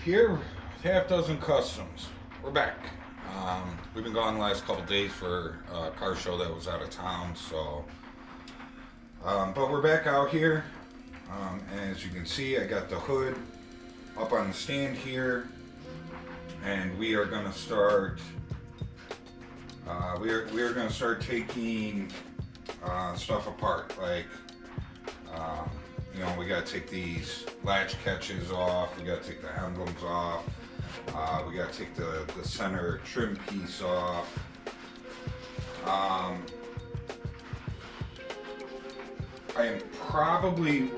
Here with Half Dozen Customs. We're back. We've been gone the last couple days for a car show that was out of town, so but we're back out here. And as you can see, I got the hood up on the stand here, and we are going to start. We are going to start taking stuff apart, like. You know, we got to take these latch catches off, we got to take the emblems off, we got to take the center trim piece off. We're probably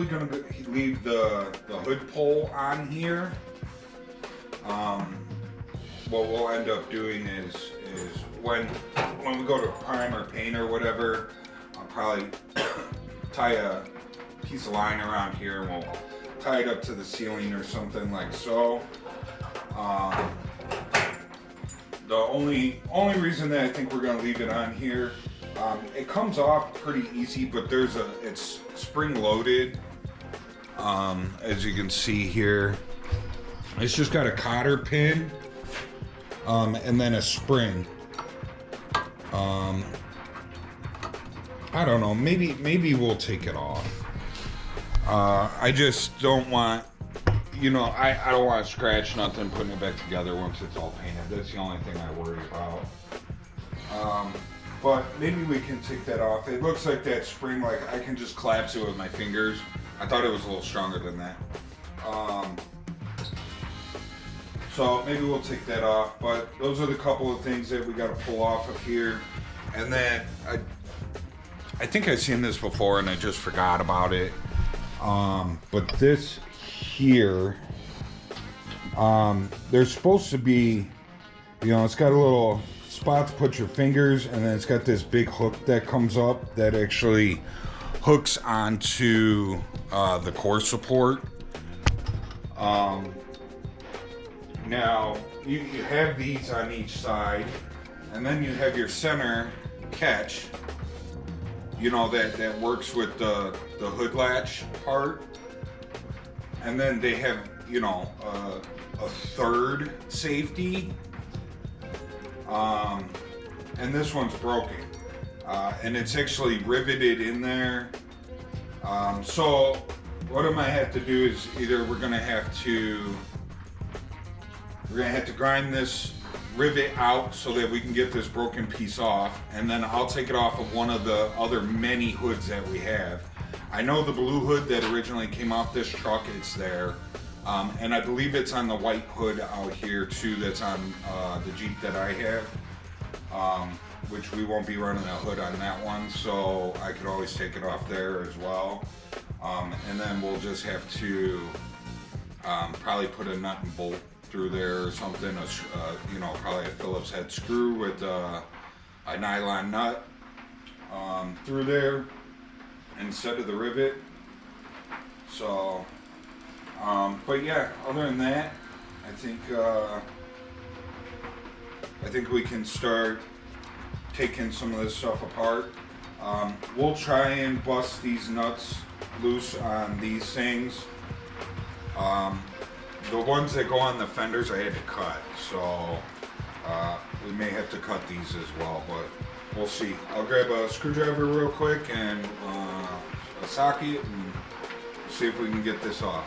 going to leave the hood pole on here. What we'll end up doing is when we go to prime or paint or whatever, I'll probably tie a piece of line around here and we'll tie it up to the ceiling or something like so. The only reason that I think we're going to leave it on here, it comes off pretty easy, but it's spring loaded. As you can see here, it's just got a cotter pin and then a spring. I don't know, maybe we'll take it off. I just don't want, you know, I don't want to scratch nothing putting it back together once it's all painted. That's the only thing I worry about. But maybe we can take that off. It looks like that spring, like I can just collapse it with my fingers. I thought it was a little stronger than that. So maybe we'll take that off, but those are the couple of things that we got to pull off of here. And then I think I've seen this before and I just forgot about it. But this here, there's supposed to be, you know, it's got a little spot to put your fingers, and then it's got this big hook that comes up that actually hooks onto the core support. Now you have these on each side, and then you have your center catch, you know, that works with the hood latch part, and then they have, you know, a third safety, and this one's broken, and it's actually riveted in there. So what I might have to do is either we're gonna have to grind this rivet out so that we can get this broken piece off, and then I'll take it off of one of the other many hoods that we have. I know the blue hood that originally came off this truck, it's there, and I believe it's on the white hood out here too, that's on the Jeep that I have, which we won't be running a hood on that one, so I could always take it off there as well. And then we'll just have to probably put a nut and bolt through there or something, you know, probably a Phillips head screw with a nylon nut through there instead of the rivet. So, but yeah, other than that, I think we can start taking some of this stuff apart. We'll try and bust these nuts loose on these things. The ones that go on the fenders I had to cut, so we may have to cut these as well, but we'll see. I'll grab a screwdriver real quick and a socket and see if we can get this off.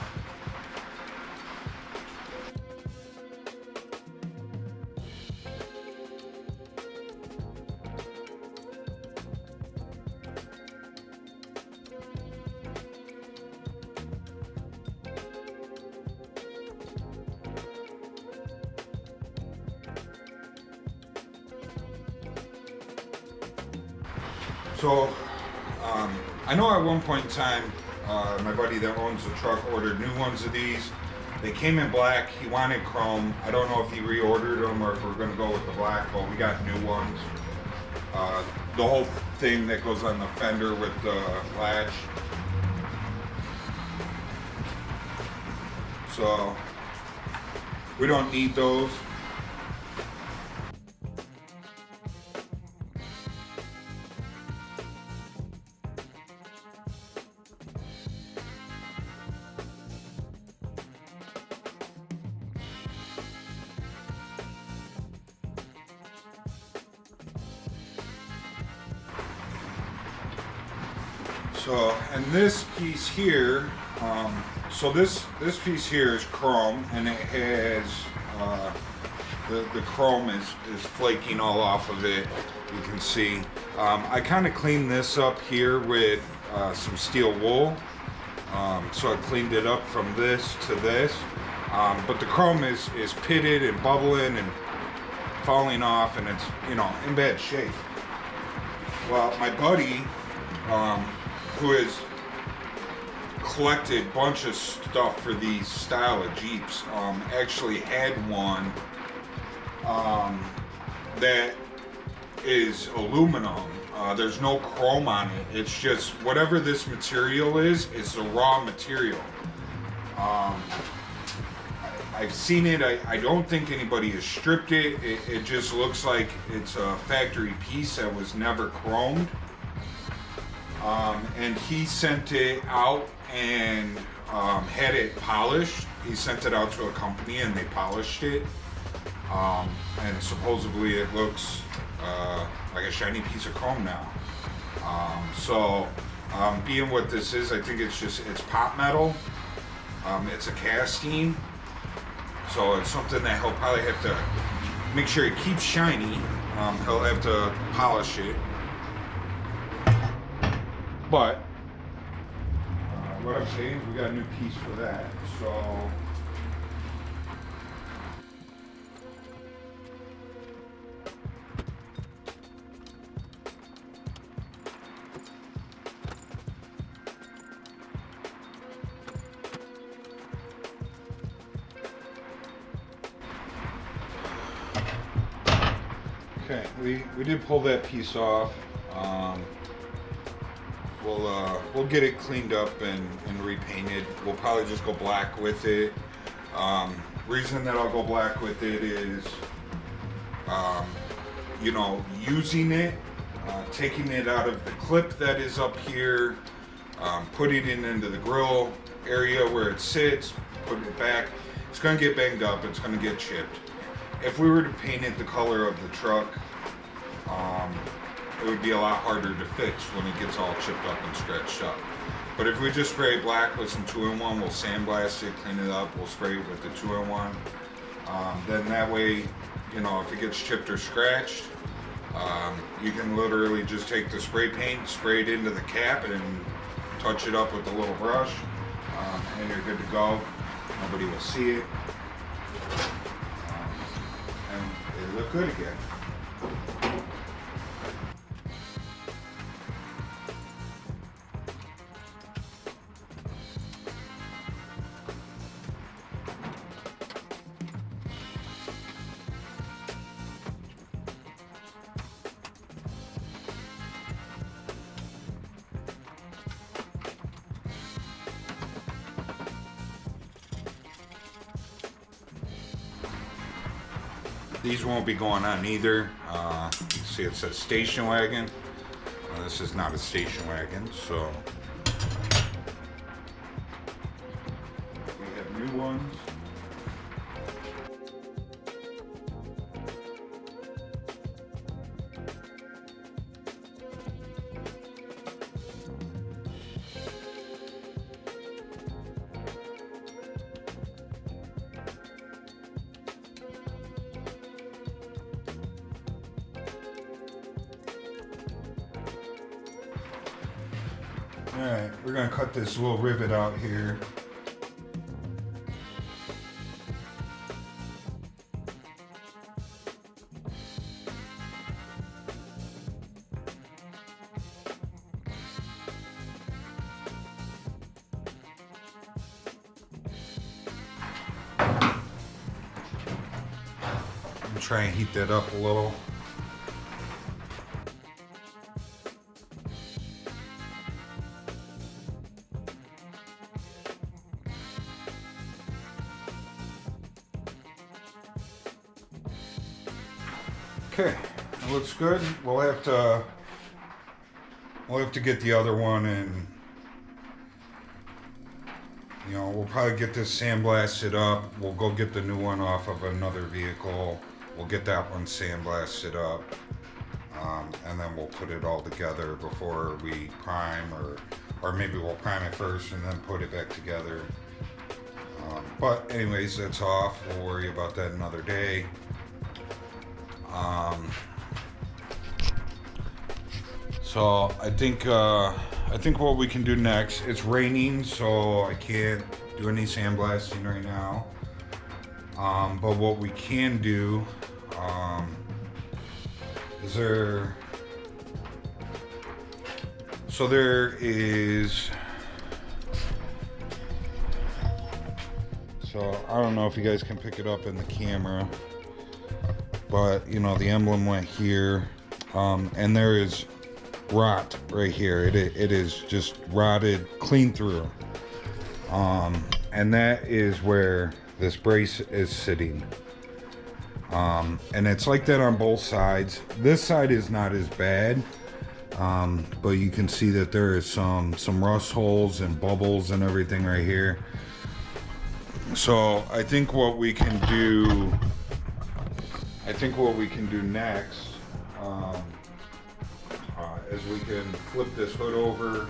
So, I know at one point in time, my buddy that owns the truck ordered new ones of these. They came in black, he wanted chrome. I don't know if he reordered them or if we're gonna go with the black, but we got new ones. The whole thing that goes on the fender with the latch. So, we don't need those. So, and this piece here, so this piece here is chrome, and it has the chrome is flaking all off of it. You can see. I kind of cleaned this up here with some steel wool. So I cleaned it up from this to this. But the chrome is pitted and bubbling and falling off, and it's, you know, in bad shape. Well, my buddy, who has collected a bunch of stuff for these style of Jeeps, actually had one that is aluminum. There's no chrome on it. It's just whatever this material is the raw material. I've seen it. I don't think anybody has stripped it. It just looks like it's a factory piece that was never chromed. And he sent it out and had it polished. He sent it out to a company and they polished it. And supposedly it looks like a shiny piece of chrome now. Being what this is, I think it's pot metal. It's a casting. So it's something that he'll probably have to make sure it keeps shiny. He'll have to polish it. But what I'm saying is we got a new piece for that. So okay, we did pull that piece off. We'll get it cleaned up and repainted. We'll probably just go black with it. Reason that I'll go black with it is, you know, using it, taking it out of the clip that is up here, putting it into the grill area where it sits, putting it back. It's gonna get banged up, it's gonna get chipped. If we were to paint it the color of the truck, it would be a lot harder to fix when it gets all chipped up and scratched up. But if we just spray black with some 2-in-1, we'll sandblast it, clean it up, we'll spray it with the 2-in-1. Then that way, you know, if it gets chipped or scratched, you can literally just take the spray paint, spray it into the cap, and touch it up with a little brush, and you're good to go. Nobody will see it, and it'll look good again. These won't be going on either. You can see it says station wagon. This is not a station wagon, so we have new ones. Alright, we're going to cut this little rivet out here. I'm trying to heat that up a little. Okay, that looks good. We'll have to get the other one, and you know, we'll probably get this sandblasted up. We'll go get the new one off of another vehicle. We'll get that one sandblasted up, and then we'll put it all together before we prime or or maybe we'll prime it first and then put it back together. But anyways, that's off. We'll worry about that another day. So I think what we can do next, it's raining, so I can't do any sandblasting right now. But what we can do, so I don't know if you guys can pick it up in the camera, but you know, the emblem went here, and there is rot right here. It is just rotted clean through, and that is where this brace is sitting, and it's like that on both sides. This side is not as bad, but you can see that there is some rust holes and bubbles and everything right here. So I think what we can do next is we can flip this hood over,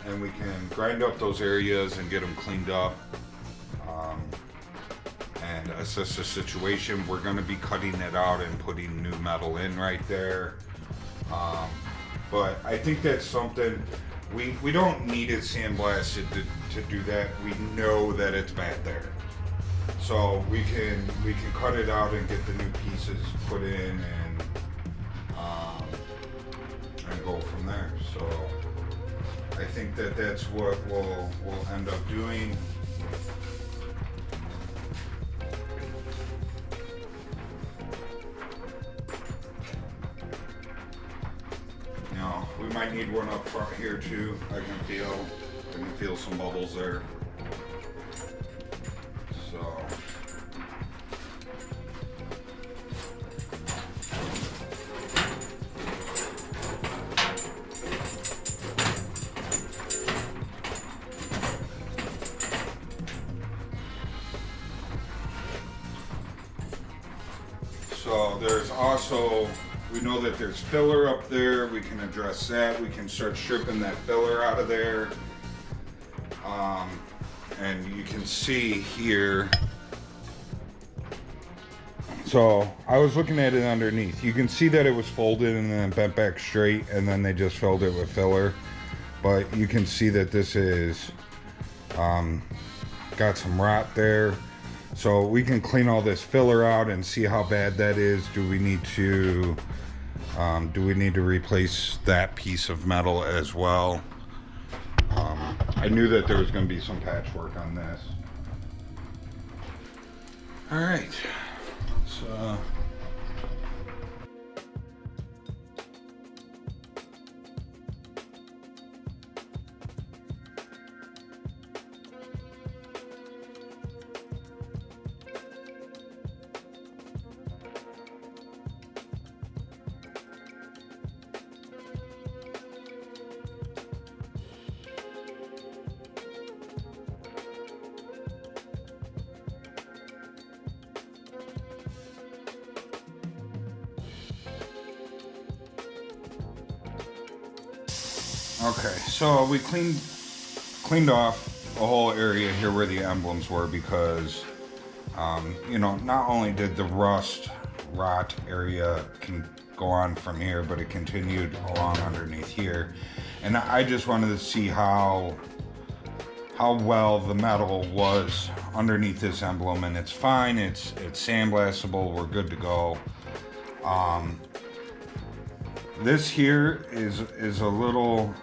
and we can grind up those areas and get them cleaned up, and assess the situation. We're going to be cutting it out and putting new metal in right there, but I think that's something we don't need it sandblasted to do that. We know that it's bad there, so we can cut it out and get the new pieces put in and go from there. So I think that's what we'll end up doing. You know, we might need one up front here too. I can feel some bubbles there. So there's also, we know that there's filler up there. We can address that. We can start stripping that filler out of there. And you can see here. So I was looking at it underneath. You can see that it was folded and then bent back straight, and then they just filled it with filler. But you can see that this is got some rot there. So we can clean all this filler out and see how bad that is. Do we need to replace that piece of metal as well? I knew that there was going to be some patchwork on this. All right, so okay, so we cleaned off a whole area here where the emblems were, because you know, not only did the rot area can go on from here, but it continued along underneath here, and I just wanted to see how well the metal was underneath this emblem, and it's fine. It's sandblastable. We're good to go. This here is a little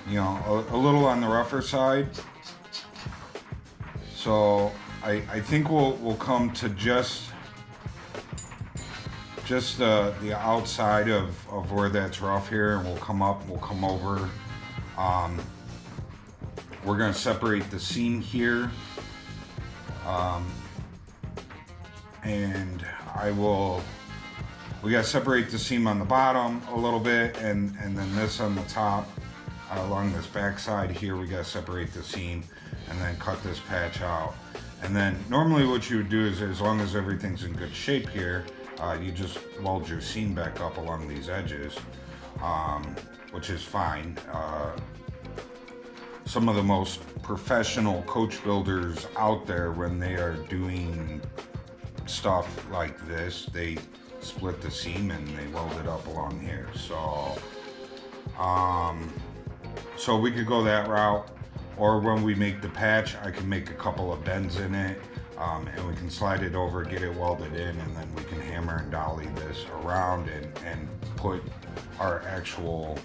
you know, a little on the rougher side. So I think we'll come to just the outside of where that's rough here, and we'll come over. We're gonna separate the seam here, and we gotta separate the seam on the bottom a little bit, and then this on the top. Along this back side here, we gotta separate the seam and then cut this patch out. And then normally what you would do is, as long as everything's in good shape here, you just weld your seam back up along these edges, which is fine. Some of the most professional coach builders out there, when they are doing stuff like this, they split the seam and they weld it up along here. So we could go that route, or when we make the patch, I can make a couple of bends in it, and we can slide it over, get it welded in, and then we can hammer and dolly this around and put our actual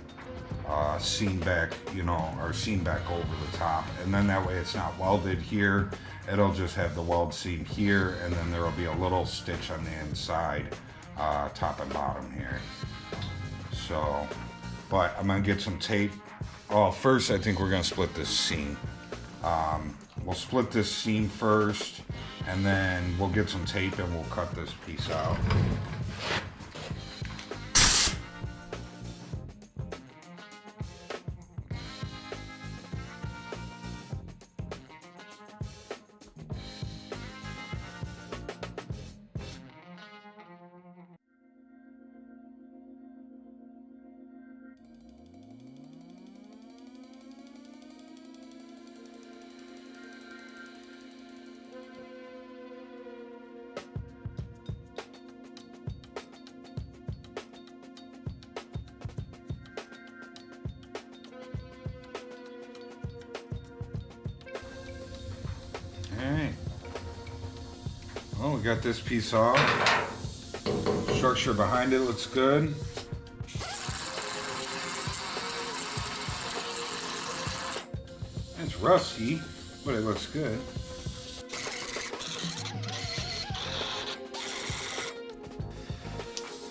seam back, you know, our seam back over the top. And then that way it's not welded here, it'll just have the weld seam here, and then there will be a little stitch on the inside, top and bottom here. So, but I'm gonna get some tape. Oh, first I think we're gonna split this seam. We'll split this seam first, and then we'll get some tape and we'll cut this piece out. Alright, well, we got this piece off. Structure behind it looks good. It's rusty, but it looks good.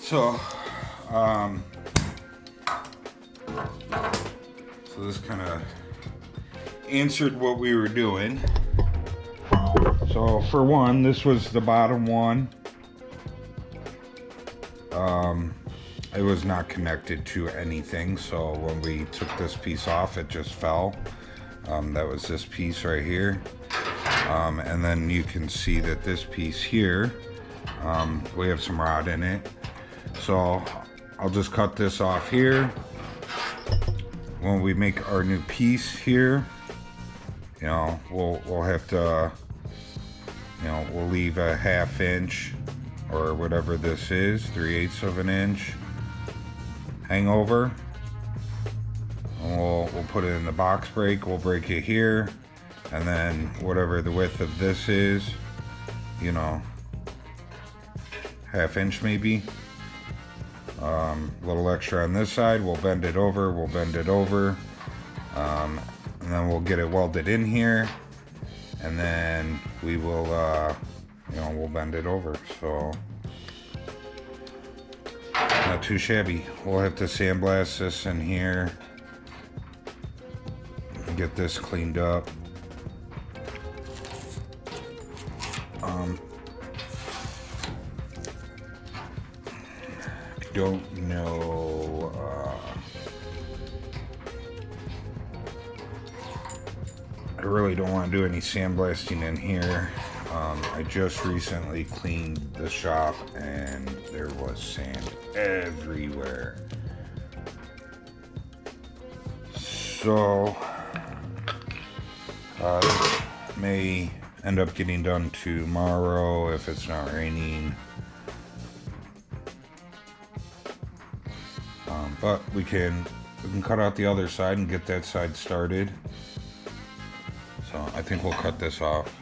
So this kind of answered what we were doing. So for one, this was the bottom one. It was not connected to anything, so when we took this piece off, it just fell. That was this piece right here. And then you can see that this piece here, we have some rod in it. So I'll just cut this off here. When we make our new piece here, you know, we'll have to, you know, we'll leave a 1/2 inch or whatever this is, 3/8 of an inch hangover. And we'll put it in the box break. We'll break it here, and then whatever the width of this is, you know, 1/2 inch maybe. A little extra on this side. We'll bend it over. And then we'll get it welded in here, and then we will, you know, we'll bend it over. So not too shabby. We'll have to sandblast this in here and get this cleaned up. Don't know. I really don't want to do any sandblasting in here. I just recently cleaned the shop and there was sand everywhere. So this may end up getting done tomorrow if it's not raining. But we can cut out the other side and get that side started. So I think we'll cut this off.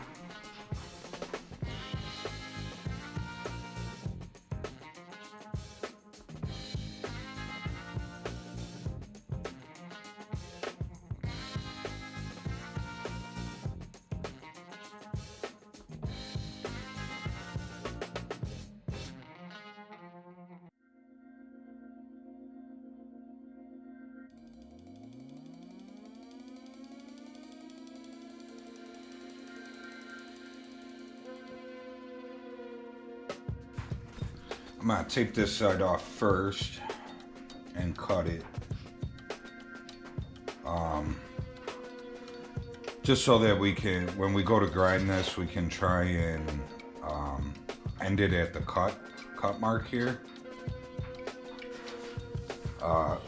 I'm gonna take this side off first and cut it. Just so that we can, when we go to grind this, we can try and end it at the cut cut mark here.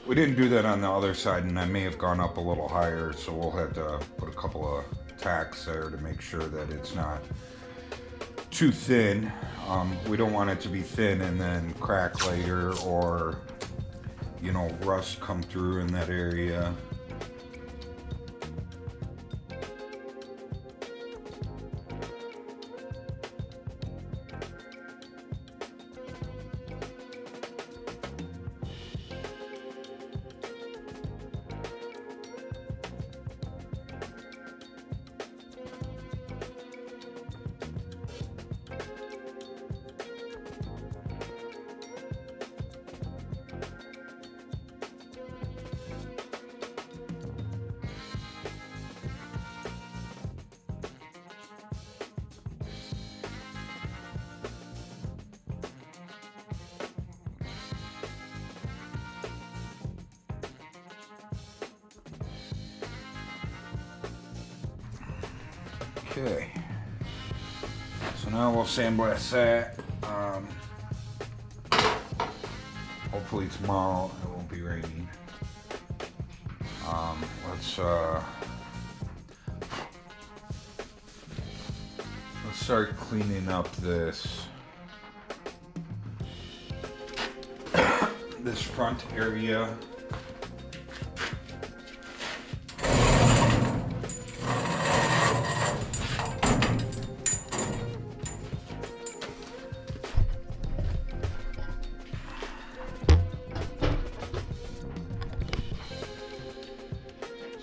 We didn't do that on the other side, and I may have gone up a little higher, so we'll have to put a couple of tacks there to make sure that it's not too thin. We don't want it to be thin and then crack later, or, you know, rust come through in that area. Okay, so now we'll sandblast that. Hopefully tomorrow it won't be raining. Let's start cleaning up this this front area.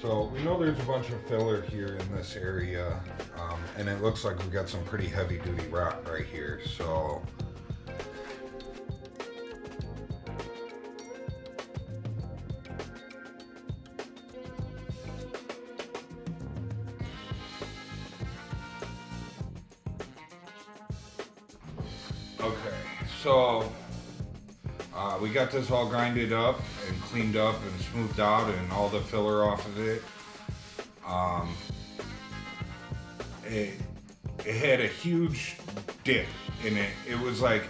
So we know there's a bunch of filler here in this area, and it looks like we've got some pretty heavy duty rot right here. So we got this all grinded up and cleaned up and smoothed out and all the filler off of it. It had a huge dip in it. It was like,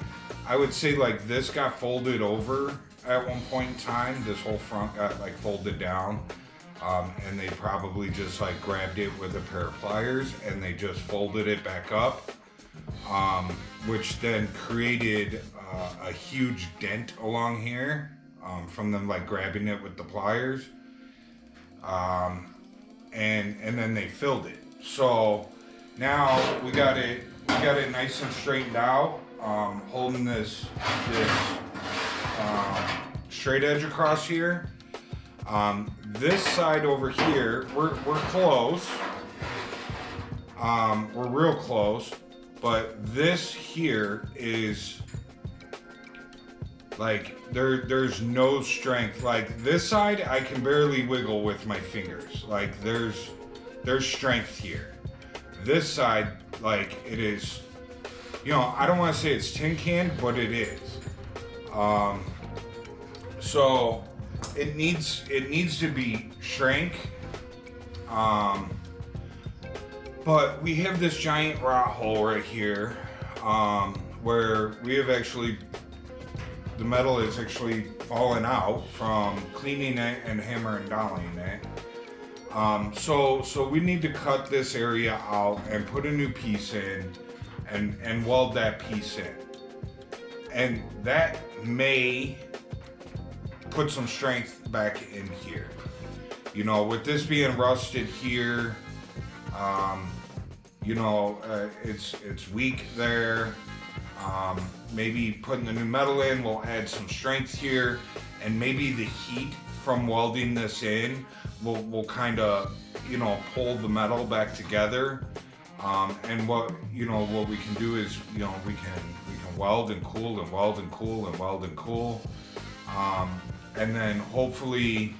I would say like this got folded over at one point in time. This whole front got like folded down. And they probably just like grabbed it with a pair of pliers and they just folded it back up. Which then created a huge dent along here from them like grabbing it with the pliers, and then they filled it. So now we got it nice and straightened out, holding this straight edge across here. This side over here, we're close. We're real close. But this here is like there's no strength. Like this side I can barely wiggle with my fingers. Like there's strength here. This side, like it is, you know, I don't want to say it's tin can, but it is. So it needs to be shrank. But we have this giant rot hole right here, where we have actually, the metal is actually fallen out from cleaning it and hammer and doweling it. So we need to cut this area out and put a new piece in and weld that piece in. And that may put some strength back in here. You know, with this being rusted here, you know, it's weak there. Maybe putting the new metal in will add some strength here, and maybe the heat from welding this in will kind of, you know, pull the metal back together. And what we can do is, you know, we can weld and cool and weld and cool and weld and cool, and then hopefully,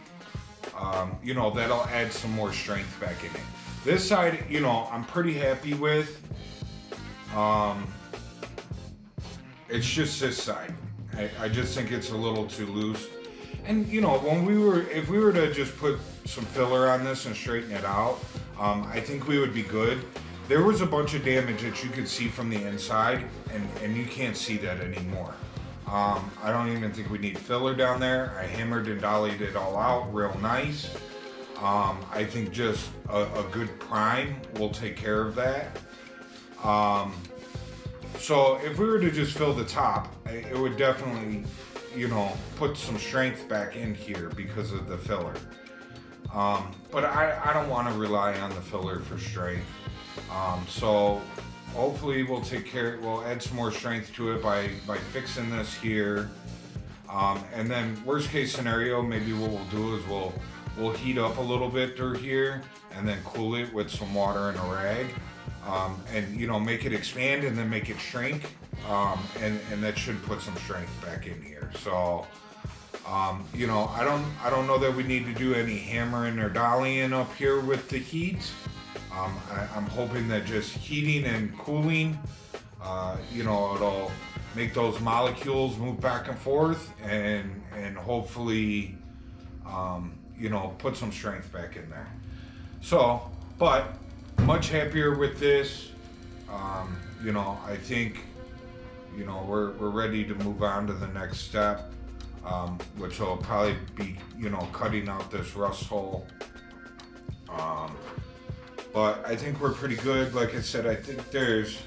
you know, that'll add some more strength back in it. This side, you know, I'm pretty happy with. It's just this side. I just think it's a little too loose. And you know, if we were to just put some filler on this and straighten it out, I think we would be good. there was a bunch of damage that you could see from the inside, and you can't see that anymore. I don't even think we need filler down there. I hammered and dollied it all out real nice. I think just a good prime will take care of that. So if we were to just fill the top, it would definitely, you know, put some strength back in here because of the filler. But I don't want to rely on the filler for strength. So hopefully we'll add some more strength to it by fixing this here. And then worst case scenario, maybe what we'll do is we'll heat up a little bit through here and then cool it with some water and a rag. And you know, make it expand and then make it shrink. And that should put some strength back in here. So, you know, I don't know that we need to do any hammering or dollying up here with the heat. I'm hoping that just heating and cooling, you know, it'll make those molecules move back and forth and hopefully, you know, put some strength back in there. So, but much happier with this. You know, I think, you know, we're ready to move on to the next step, which will probably be, you know, cutting out this rust hole. But I think we're pretty good. Like I said, I think there's,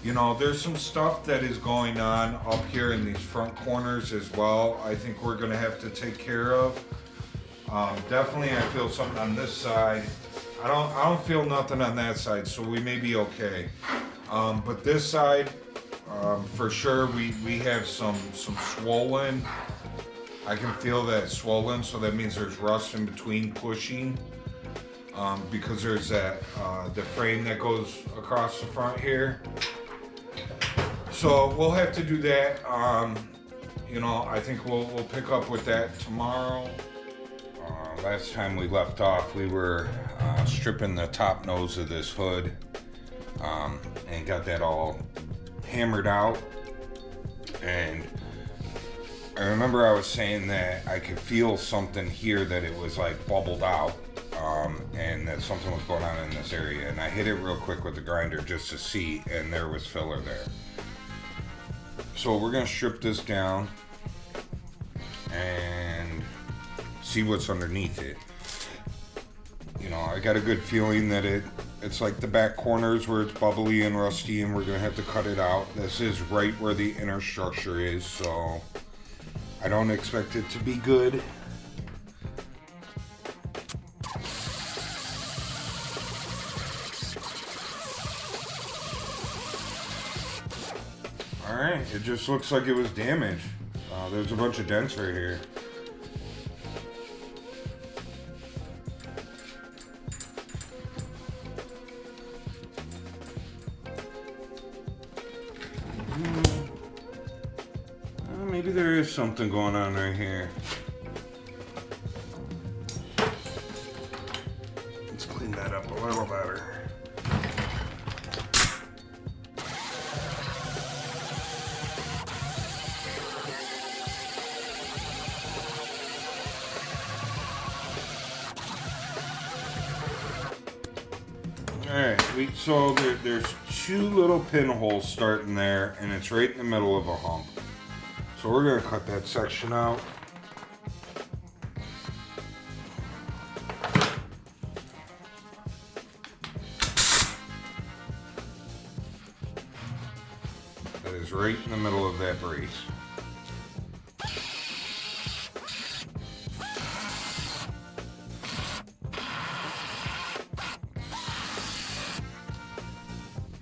you know, there's some stuff that is going on up here in these front corners as well. I think we're gonna have to take care of. Definitely, I feel something on this side. I don't feel nothing on that side, so we may be okay. But this side, for sure, we have some swollen. I can feel that swollen, so that means there's rust in between pushing. Because there's that the frame that goes across the front here. So we'll have to do that. You know, I think we'll pick up with that tomorrow. Last time we left off, we were stripping the top nose of this hood and got that all hammered out. And I remember I was saying that I could feel something here, that it was like bubbled out, and that something was going on in this area. And I hit it real quick with the grinder just to see, and there was filler there. So we're gonna strip this down and see what's underneath it. You know, I got a good feeling that it's like the back corners where it's bubbly and rusty, and we're gonna have to cut it out. This is right where the inner structure is, so I don't expect it to be good. Alright, it just looks like it was damaged. There's a bunch of dents right here. Maybe there is something going on right here. Let's clean that up a little better. Alright, so there's two little pinholes starting there, and it's right in the middle of a hump. So we're going to cut that section out. That is right in the middle of that brace.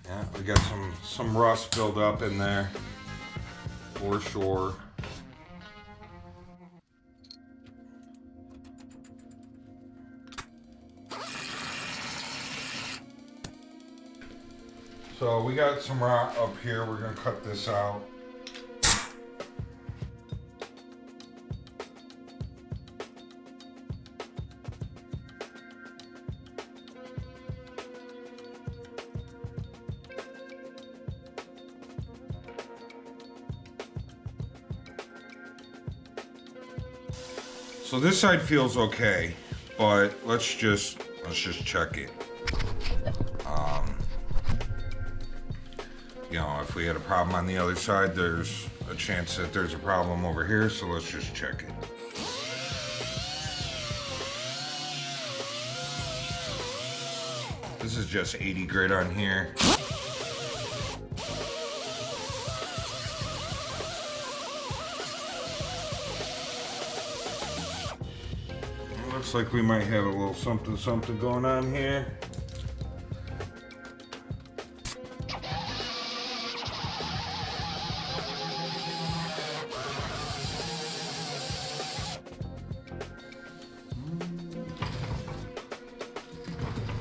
Yeah, we got some rust build up in there. For sure. So we got some rot up here. We're gonna cut this out. So this side feels okay, but let's just check it. if we had a problem on the other side, there's a chance that there's a problem over here, so let's just check it. This is just 80 grit on here. Looks like we might have a little something going on here.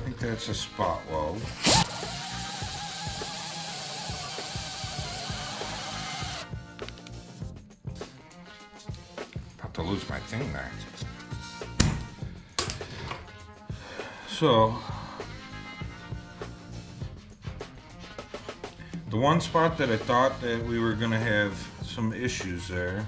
I think that's a spot weld. About to lose my thing there. So, the one spot that I thought that we were gonna have some issues there,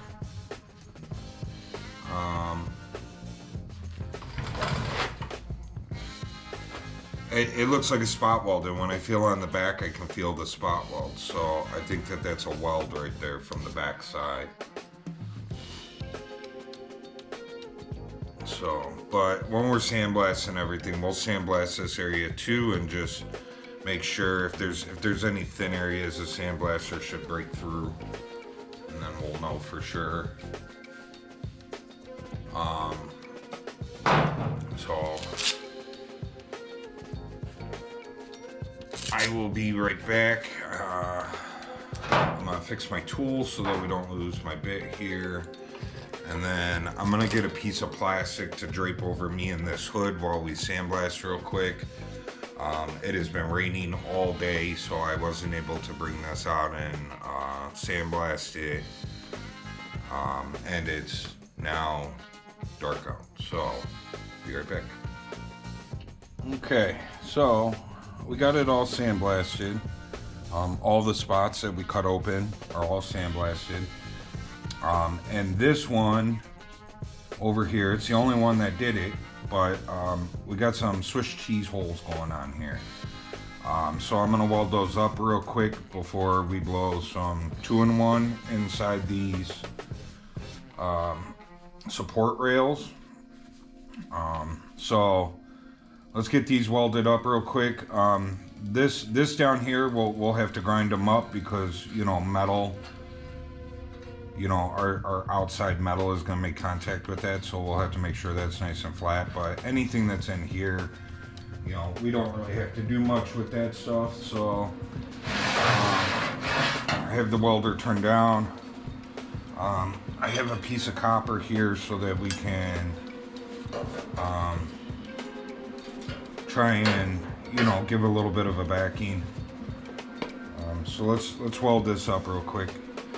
it looks like a spot weld, and when I feel on the back, I can feel the spot weld. So I think that that's a weld right there from the back side. So, but when we're sandblasting everything, we'll sandblast this area too, and just make sure if there's any thin areas, the sandblaster should break through, and then we'll know for sure. So I will be right back. I'm gonna fix my tools so that we don't lose my bit here. And then I'm gonna get a piece of plastic to drape over me and this hood while we sandblast real quick. It has been raining all day, so I wasn't able to bring this out and sandblast it. And it's now dark out, so be right back. Okay, so we got it all sandblasted. All the spots that we cut open are all sandblasted. And this one over here, it's the only one that did it, but we got some Swiss cheese holes going on here. So I'm gonna weld those up real quick before we blow some 2-in-1 inside these support rails. So let's get these welded up real quick. This down here, we'll have to grind them up because, you know, metal, you know, our outside metal is gonna make contact with that, so we'll have to make sure that's nice and flat. But anything that's in here, you know, we don't really have to do much with that stuff. So I have the welder turned down. I have a piece of copper here so that we can try and, you know, give a little bit of a backing. So let's weld this up real quick.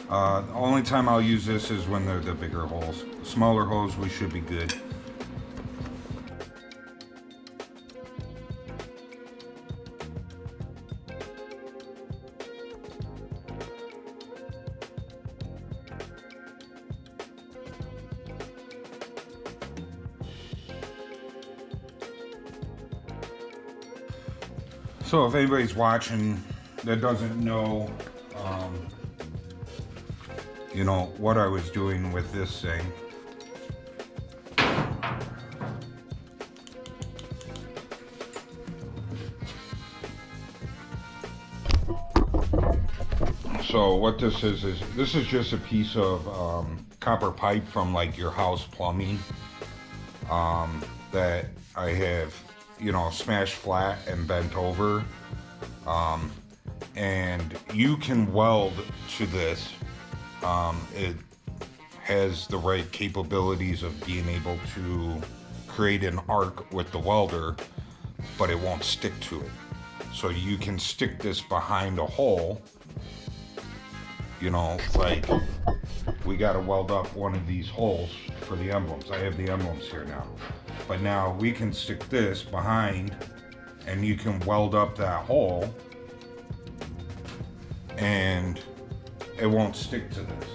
The only time I'll use this is when they're the bigger holes. The smaller holes, we should be good. So if anybody's watching that doesn't know, you know, what I was doing with this thing. So what this is this is just a piece of copper pipe from like your house plumbing that I have, you know, smashed flat and bent over. And you can weld to this. It has the right capabilities of being able to create an arc with the welder, but it won't stick to it. So you can stick this behind a hole, you know, like we got to weld up one of these holes for the emblems. I have the emblems here now, but now we can stick this behind and you can weld up that hole and it won't stick to this.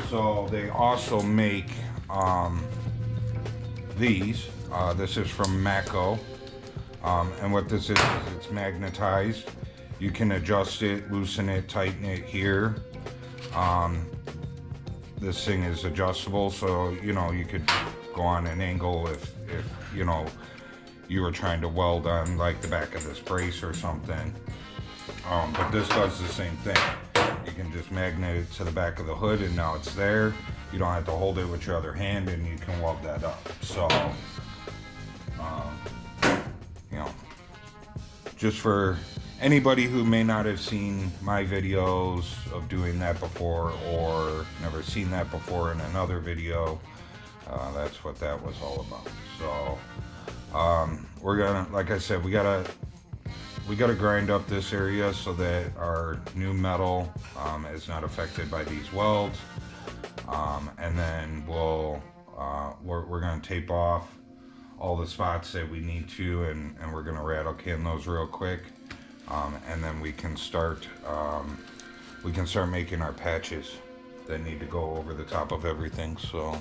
So they also make these. This is from Mako, and what this is it's magnetized, You can adjust it, loosen it, tighten it here. This thing is adjustable, so you know, you could go on an angle if you know, you were trying to weld on like the back of this brace or something. But this does the same thing. You can just magnet it to the back of the hood and now it's there. You don't have to hold it with your other hand and you can weld that up. So, you know, just for anybody who may not have seen my videos of doing that before or never seen that before in another video, that's what that was all about. So, we're gonna, like I said, we gotta grind up this area so that our new metal is not affected by these welds, and then we're gonna tape off all the spots that we need to, and we're gonna rattle can those real quick, and then we can start making our patches that need to go over the top of everything. So.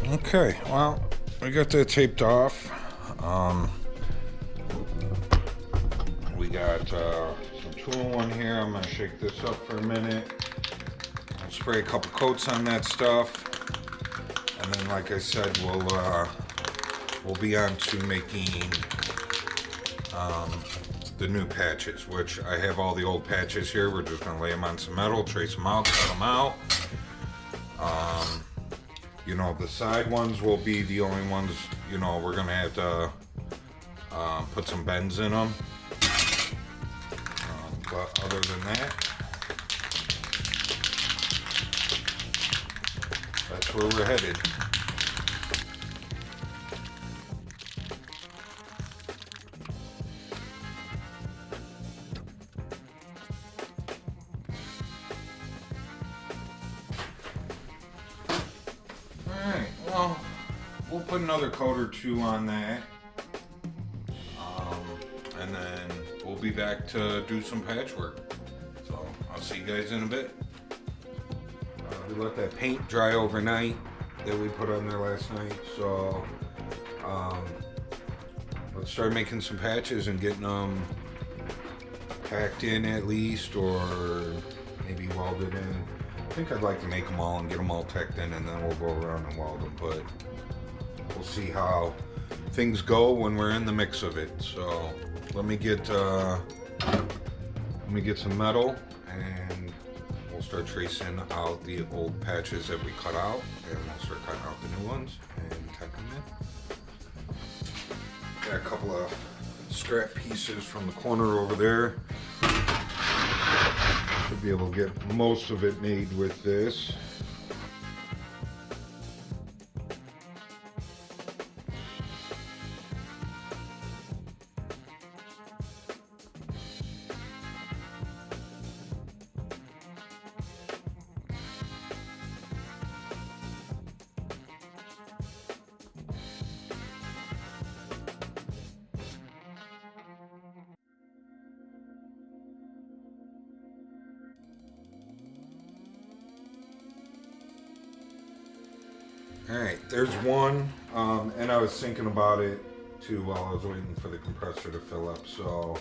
Okay, well, we got that taped off. We got some 2-in-1 here. I'm gonna shake this up for a minute. I'll spray a couple coats on that stuff, and then, like I said, we'll be on to making the new patches, which I have all the old patches here. We're just gonna lay them on some metal, trace them out, cut them out. You know, the side ones will be the only ones, you know, we're gonna have to put some bends in them. But other than that, that's where we're headed. Well, we'll put another coat or two on that, and then we'll be back to do some patchwork. So I'll see you guys in a bit. We let that paint dry overnight that we put on there last night, so let's start making some patches and getting them packed in at least, or maybe welded in. I think I'd like to make them all and get them all tacked in, and then we'll go around and weld them, but we'll see how things go when we're in the mix of it. So let me get some metal, and we'll start tracing out the old patches that we cut out, and we'll start cutting out the new ones and tack them in. Got a couple of scrap pieces from the corner over there. Should be able to get most of it made with this. Alright, there's one, and I was thinking about it too while I was waiting for the compressor to fill up. So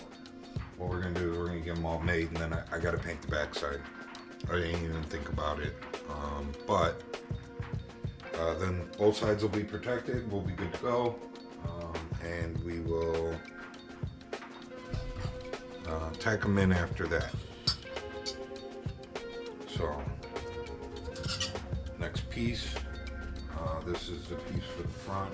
what we're going to do is we're going to get them all made, and then I got to paint the backside. I didn't even think about it, but then both sides will be protected, we'll be good to go, and we will tack them in after that. So next piece. This is the piece for the front.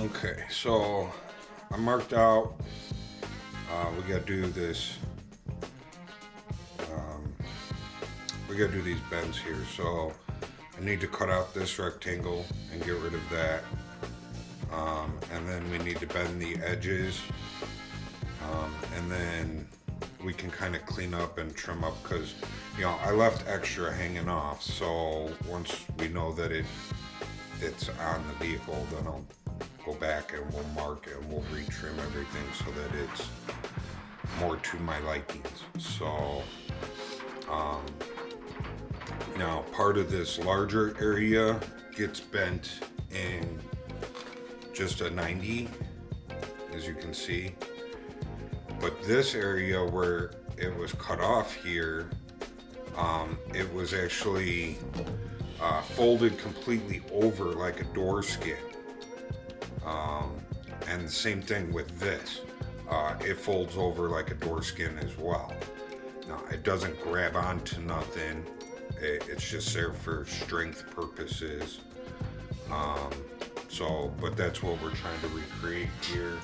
Okay, so I marked out, we gotta do this, we gotta do these bends here. So I need to cut out this rectangle and get rid of that. And then we need to bend the edges. And then we can kind of clean up and trim up, because, you know, I left extra hanging off. So once we know that it's on the vehicle, then I'll go back and we'll mark it and we'll retrim everything so that it's more to my likings. So now part of this larger area gets bent in just a 90, as you can see. But this area where it was cut off here, it was actually folded completely over like a door skin. And the same thing with this. It folds over like a door skin as well. Now, it doesn't grab onto nothing. It's just there for strength purposes. But that's what we're trying to recreate here.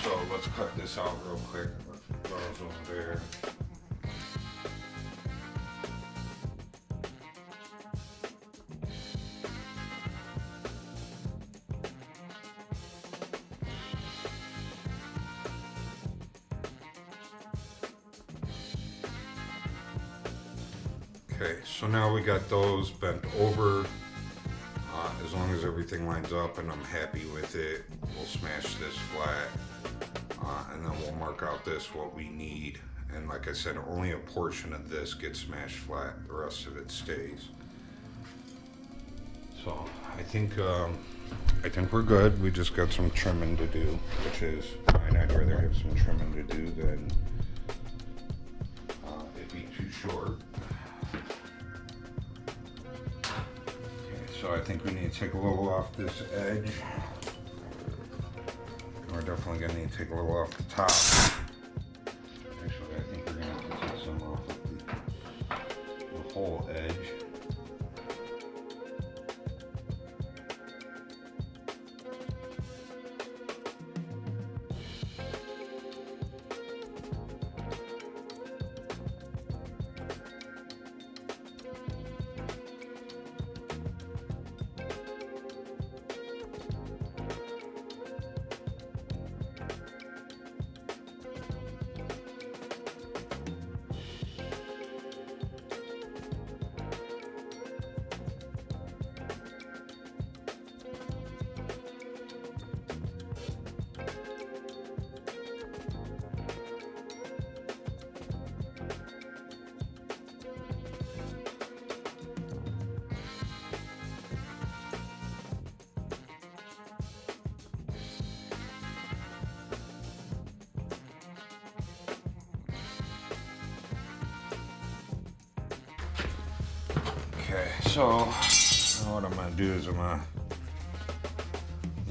So let's cut this out real quick. Those over there. Okay, so now we got those bent over. As long as everything lines up and I'm happy with it, we'll smash this flat. And then we'll mark out this, what we need. And like I said, only a portion of this gets smashed flat, the rest of it stays. So I think we're good. We just got some trimming to do, which is fine. I'd rather have some trimming to do than it be too short. Okay, so I think we need to take a little off this edge. We're definitely going to need to take a little off the top. Actually, I think we're going to have to take some off of the whole edge. Okay, so what I'm going to do is I'm going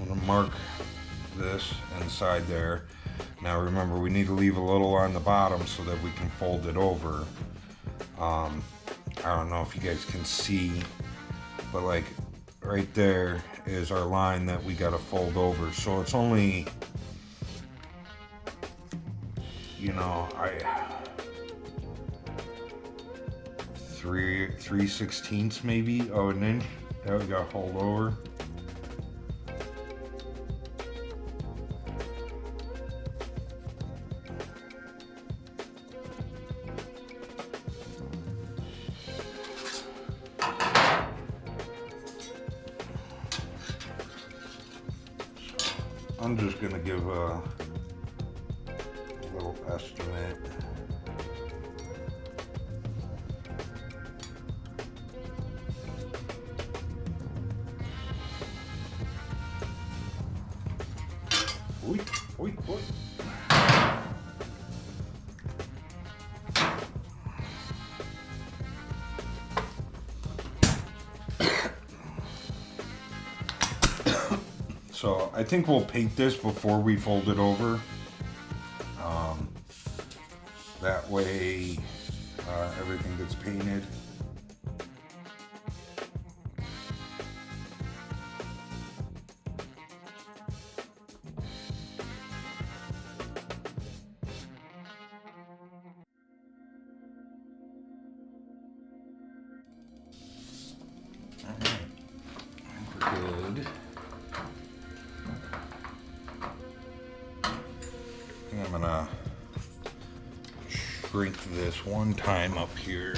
to mark this inside there. Now remember, we need to leave a little on the bottom so that we can fold it over. I don't know if you guys can see, but like right there is our line that we got to fold over. So it's only, you know, 3/16 maybe of an inch that we got to fold over. I'm just going to give a little estimate. Oi, oi, oi. So I think we'll paint this before we fold it over. That way everything gets painted. I'm gonna shrink this one time up here.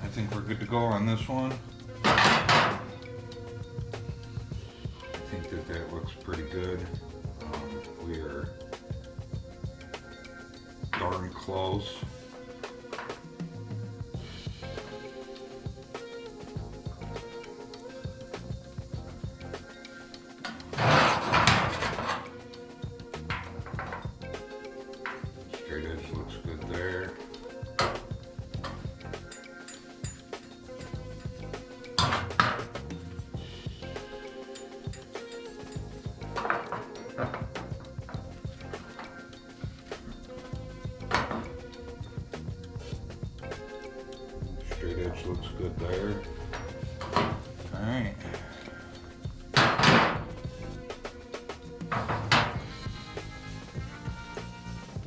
I think we're good to go on this one. I think that looks pretty good. We are darn close. Straight edge looks good there. Straight edge looks good there. Alright.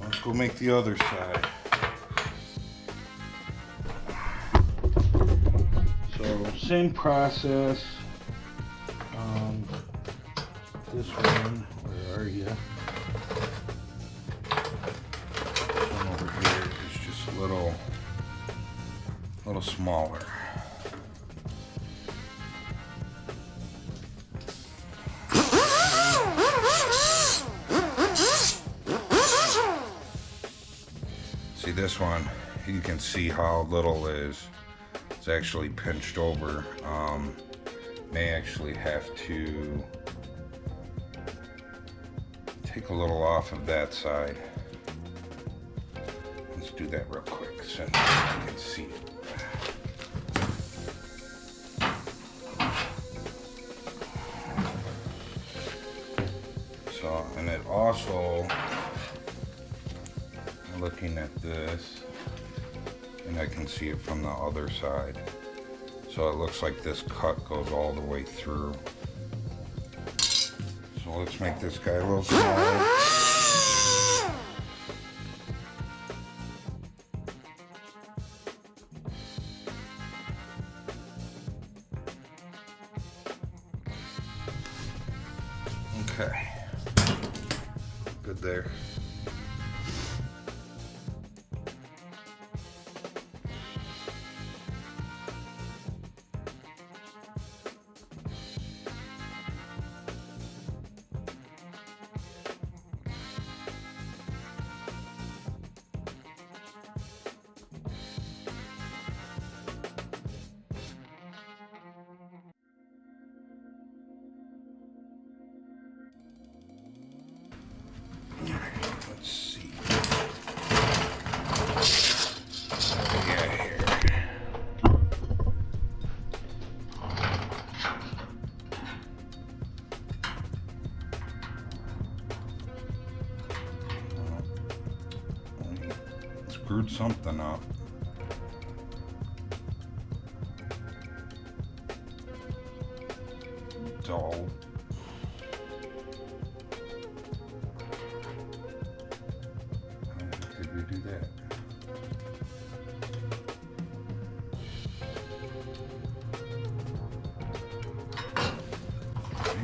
Let's go make the other side. So, same process. This one, where are you? This one over here is just a little smaller. See this one, you can see how little is. It's actually pinched over. May actually have to take a little off of that side. Let's do that real quick so you can see it. So, and it also, looking at this, and I can see it from the other side. So it looks like this cut goes all the way through. So let's make this guy a little smaller. Okay, good there. Let's see. Yeah, here. Screwed something up. Dull. Did we do that?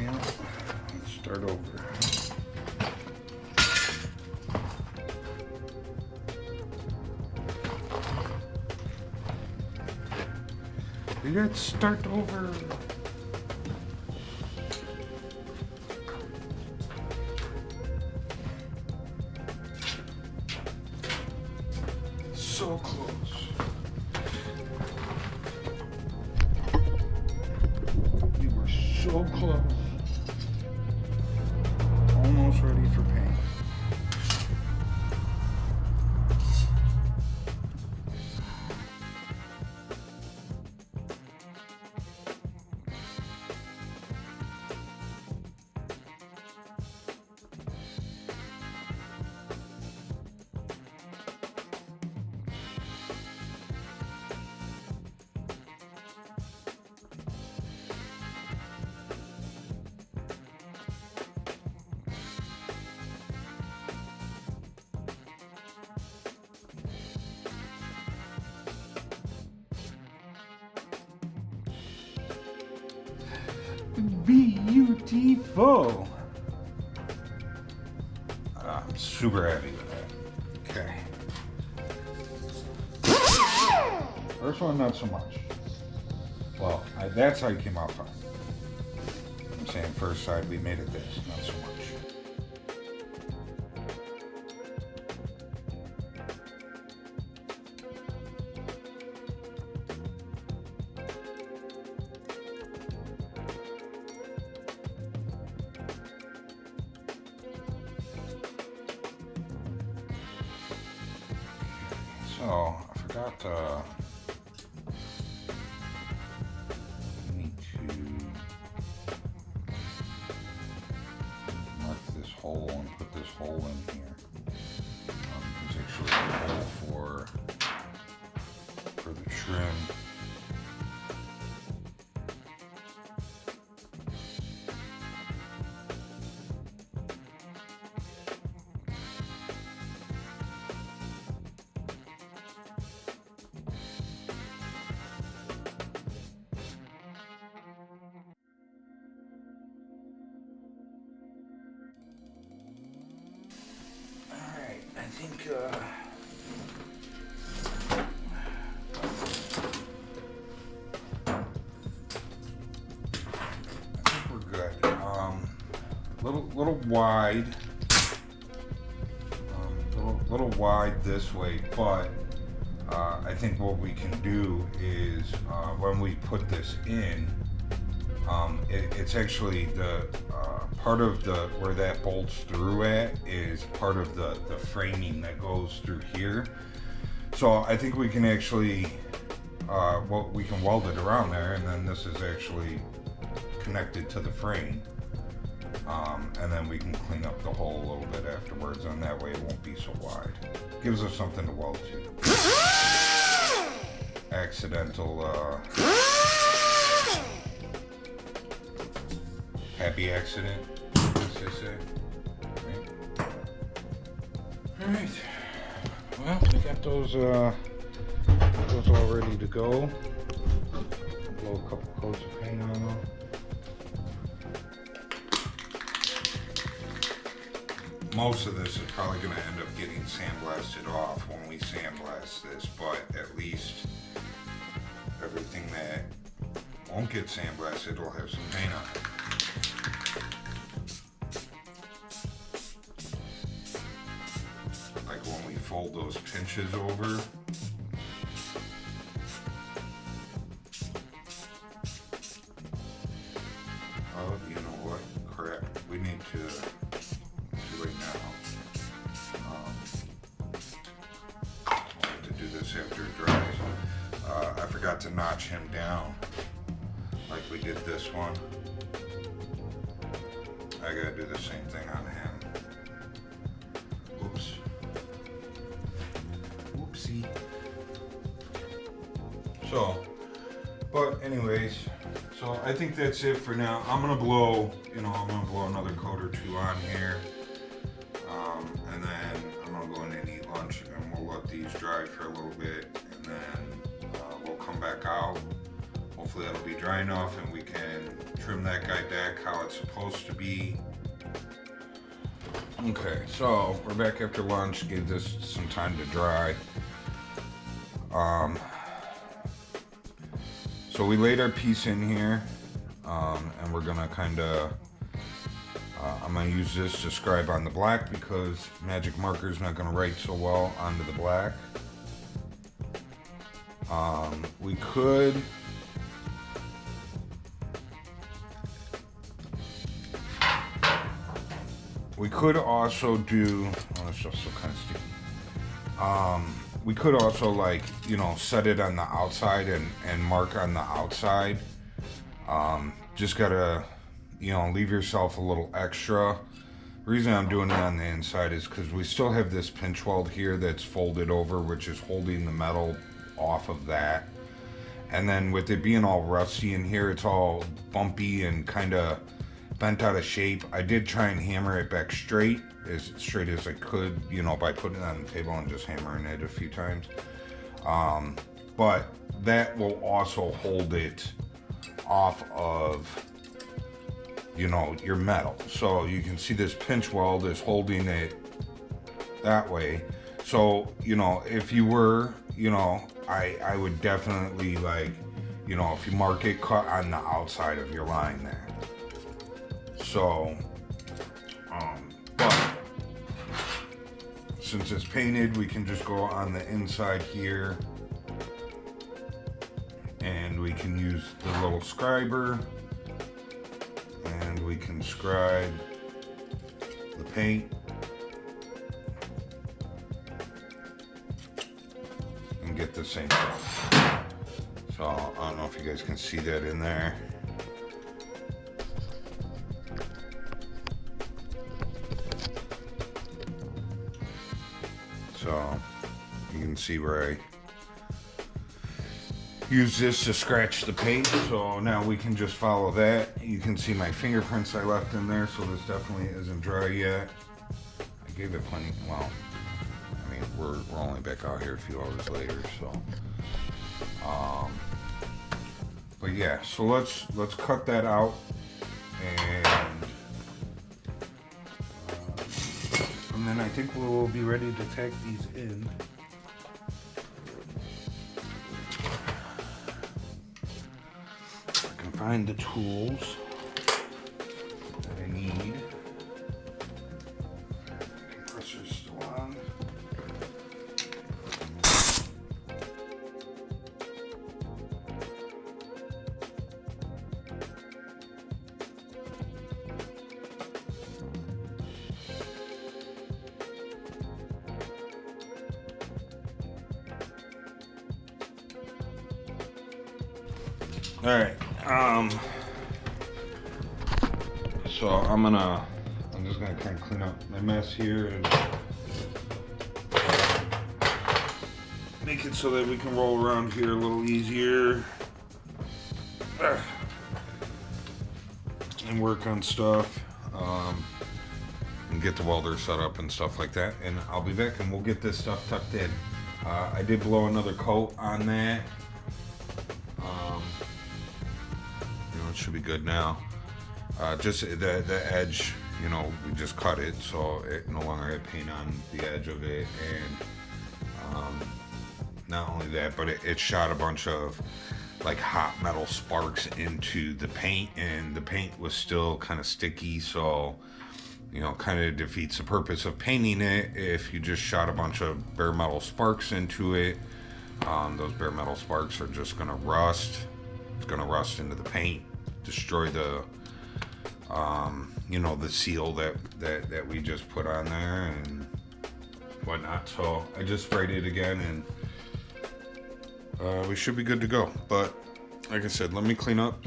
Yeah, let's start over. Let's start over. So close. We were so close. Almost ready for paint. beautiful. I'm super happy with that. Okay. First one, not so much. Well, that side came out fine. I'm saying first side, we made it this, not so much. So, I forgot to need to mark this hole and put this hole in here. There's actually a hole for the trim. I think we're good. Little wide. Little wide this way, but I think what we can do is when we put this in, it's actually the part of the where that bolts through at is part of the framing that goes through here. So I think we can actually we can weld it around there, and then this is actually connected to the frame, and then we can clean up the hole a little bit afterwards, and that way it won't be so wide. Gives us something to weld to. Accidental happy accident, as they say. Alright. Well, we got those all ready to go. Blow a couple coats of paint on them. Most of this is probably going to end up getting sandblasted off when we sandblast this, but at least everything that won't get sandblasted will have some paint on it. Like when we fold those pinches over. Oh, you know what? Crap. We need to do it now. I'll have to do this after it dries. I forgot to notch him down like we did this one. I gotta do the same thing on him. Oops. Oopsie. So, but anyways, so I think that's it for now. I'm gonna blow, I'm gonna blow another coat or two on here. And then I'm gonna go in and eat lunch, and we'll let these dry for a little bit, and then we'll come back out. Hopefully that'll be dry enough and we can trim that guy back how it's supposed to be. Okay, so we're back after lunch, gave this some time to dry. So we laid our piece in here, and we're gonna I'm gonna use this to scribe on the black because magic marker's not gonna write so well onto the black. We could also do, oh, it's just so kind of sticky. We could also set it on the outside and mark on the outside. Just gotta, leave yourself a little extra. The reason I'm doing it on the inside is because we still have this pinch weld here that's folded over, which is holding the metal off of that. And then with it being all rusty in here, it's all bumpy and kind of bent out of shape. I did try and hammer it back straight as I could, by putting it on the table and just hammering it a few times. But that will also hold it off of you know, your metal. So you can see this pinch weld is holding it that way. So, you know, if you were, you know, I would definitely, like, you know, if you mark it, cut on the outside of your line there. So, but since it's painted, we can just go on the inside here, and we can use the little scriber, and we can scribe the paint and get the same thing. So I don't know if you guys can see that in there. So you can see where I use this to scratch the paint. So now we can just follow that. You can see my fingerprints I left in there, so this definitely isn't dry yet. I gave it plenty. Well, I mean, we're only back out here a few hours later, so but yeah, so let's cut that out, and then I think we'll be ready to tack these in. I can find the tools that I need. Compressor's still on. All right, so I'm just gonna kind of clean up my mess here and make it so that we can roll around here a little easier and work on stuff, and get the welder set up and stuff like that. And I'll be back and we'll get this stuff tucked in. I did blow another coat on that. It should be good now. Just the edge, you know, we just cut it, so it no longer had paint on the edge of it. And not only that, but it shot a bunch of like hot metal sparks into the paint, and the paint was still kind of sticky, so you know, kind of defeats the purpose of painting it if you just shot a bunch of bare metal sparks into it. Those bare metal sparks are just gonna rust. It's gonna rust into the paint, destroy the you know, the seal that we just put on there and whatnot. So I just sprayed it again, and we should be good to go. But like I said, let me clean up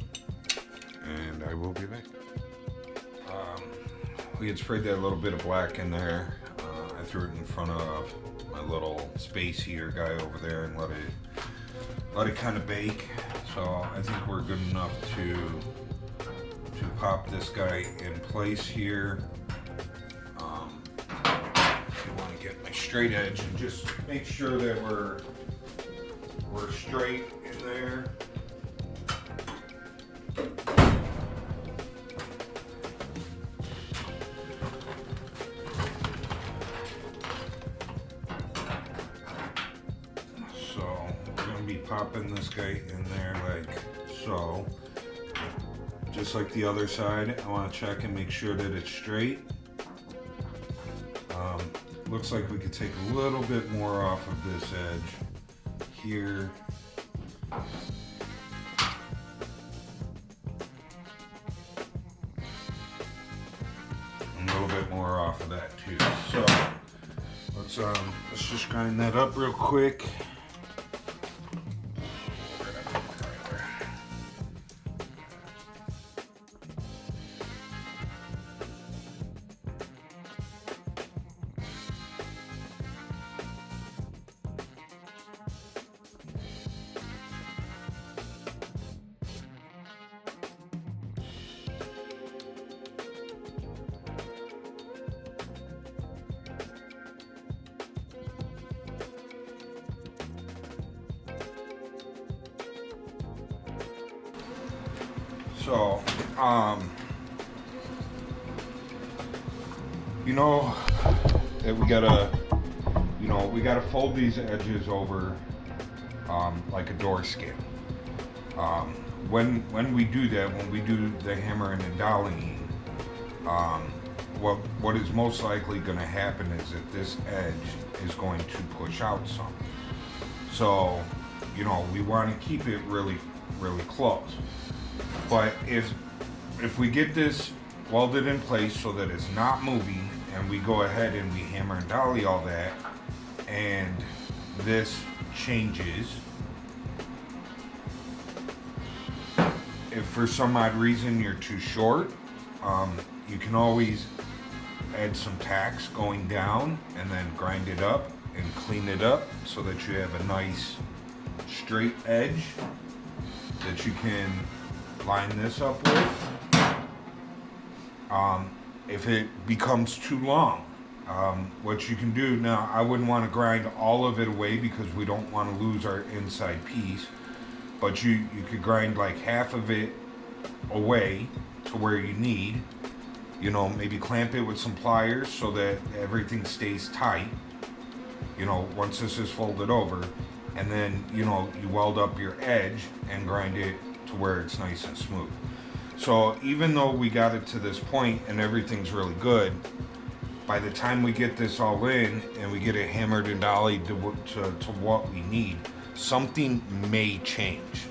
and I will be back. We had sprayed that little bit of black in there. I threw it in front of my little space heater guy over there and let it kind of bake. So I think we're good enough to pop this guy in place here. If you want to get my straight edge and just make sure that we're straight in there. So we're going to be popping this guy in there like so. Just like the other side, I want to check and make sure that it's straight. Looks like we could take a little bit more off of this edge here. And a little bit more off of that too. So let's just grind that up real quick. So, you know that we gotta fold these edges over like a door skin. When we do that, when we do the hammering and dollieing, what is most likely going to happen is that this edge is going to push out some. So, we want to keep it really, really close. But if we get this welded in place so that it's not moving, and we go ahead and we hammer and dolly all that, and this changes, if for some odd reason you're too short, you can always add some tacks going down and then grind it up and clean it up so that you have a nice straight edge that you can line this up with. If it becomes too long, what you can do now, I wouldn't want to grind all of it away because we don't want to lose our inside piece, but you could grind like half of it away to where you need, maybe clamp it with some pliers so that everything stays tight, once this is folded over, and then, you weld up your edge and grind it to where it's nice and smooth. So even though we got it to this point and everything's really good, by the time we get this all in and we get it hammered and dollied to what we need, something may change,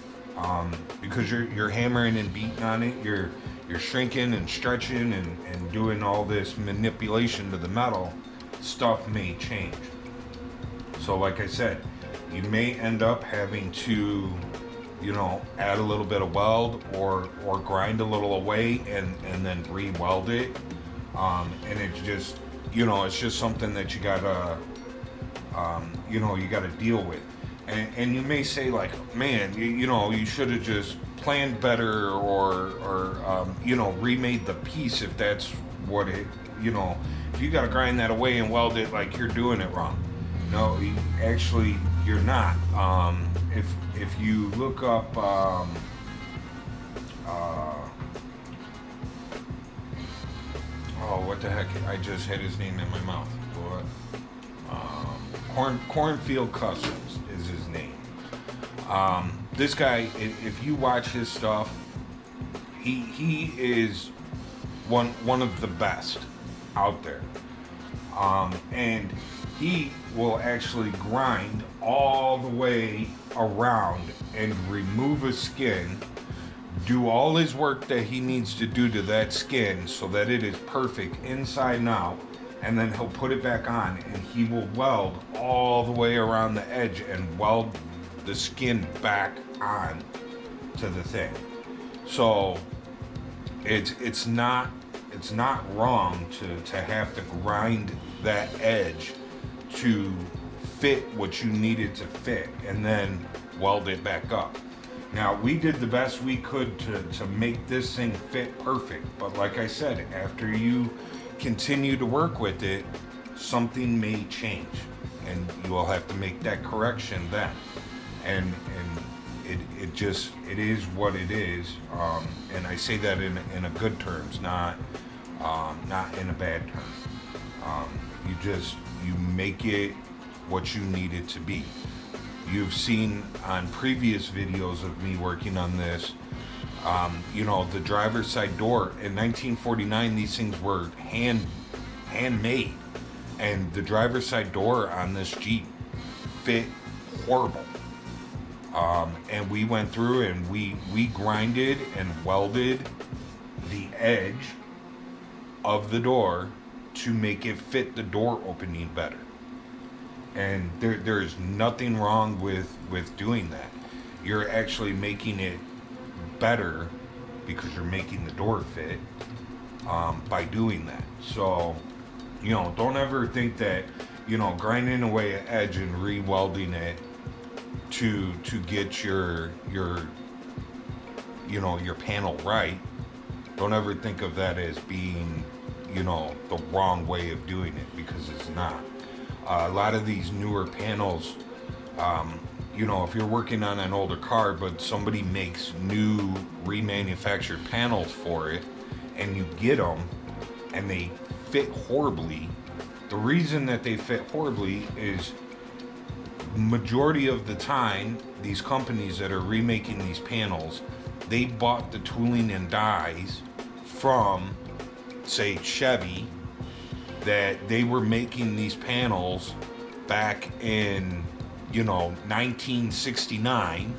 because you're hammering and beating on it, you're shrinking and stretching and doing all this manipulation to the metal. Stuff may change. So like I said, you may end up having to add a little bit of weld or grind a little away and then re-weld it, and it's just it's just something that you gotta you gotta deal with. And you may say, like, man, you should have just planned better or remade the piece if that's what it, if you got to grind that away and weld it, like, you're doing it wrong. No, actually, you're not. If you look up, what the heck? I just had his name in my mouth. What? Cornfield Customs is his name. This guy, if you watch his stuff, he is one of the best out there. And he will actually grind all the way around and remove a skin, do all his work that he needs to do to that skin so that it is perfect inside and out, and then he'll put it back on and he will weld all the way around the edge and weld the skin back on to the thing. So it's not wrong to have to grind that edge to fit what you needed to fit and then weld it back up. Now, we did the best we could to make this thing fit perfect, but like I said, after you continue to work with it, something may change and you will have to make that correction then. And it is what it is, and I say that in a good terms, not in a bad term. You make it what you need it to be. You've seen on previous videos of me working on this, the driver's side door. In 1949, these things were handmade, and the driver's side door on this Jeep fit horrible. And we went through and we grinded and welded the edge of the door to make it fit the door opening better. And there is nothing wrong with doing that. You're actually making it better because you're making the door fit by doing that. So, don't ever think that, grinding away an edge and re-welding it to get your panel right. Don't ever think of that as being, the wrong way of doing it, because it's not. A lot of these newer panels, if you're working on an older car, but somebody makes new remanufactured panels for it, and you get them, and they fit horribly. The reason that they fit horribly is majority of the time, these companies that are remaking these panels, they bought the tooling and dies from, say, Chevy, that they were making these panels back in, 1969,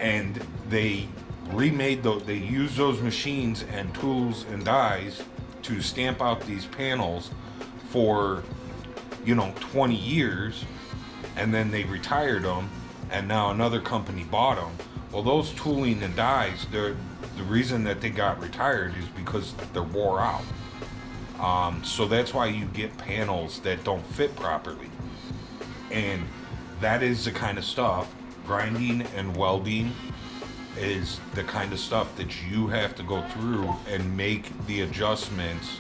and they remade those, they used those machines and tools and dies to stamp out these panels for 20 years, and then they retired them, and now another company bought them. Well, those tooling and dies, the reason that they got retired is because they're wore out. So that's why you get panels that don't fit properly, and that is the kind of stuff, grinding and welding is the kind of stuff that you have to go through and make the adjustments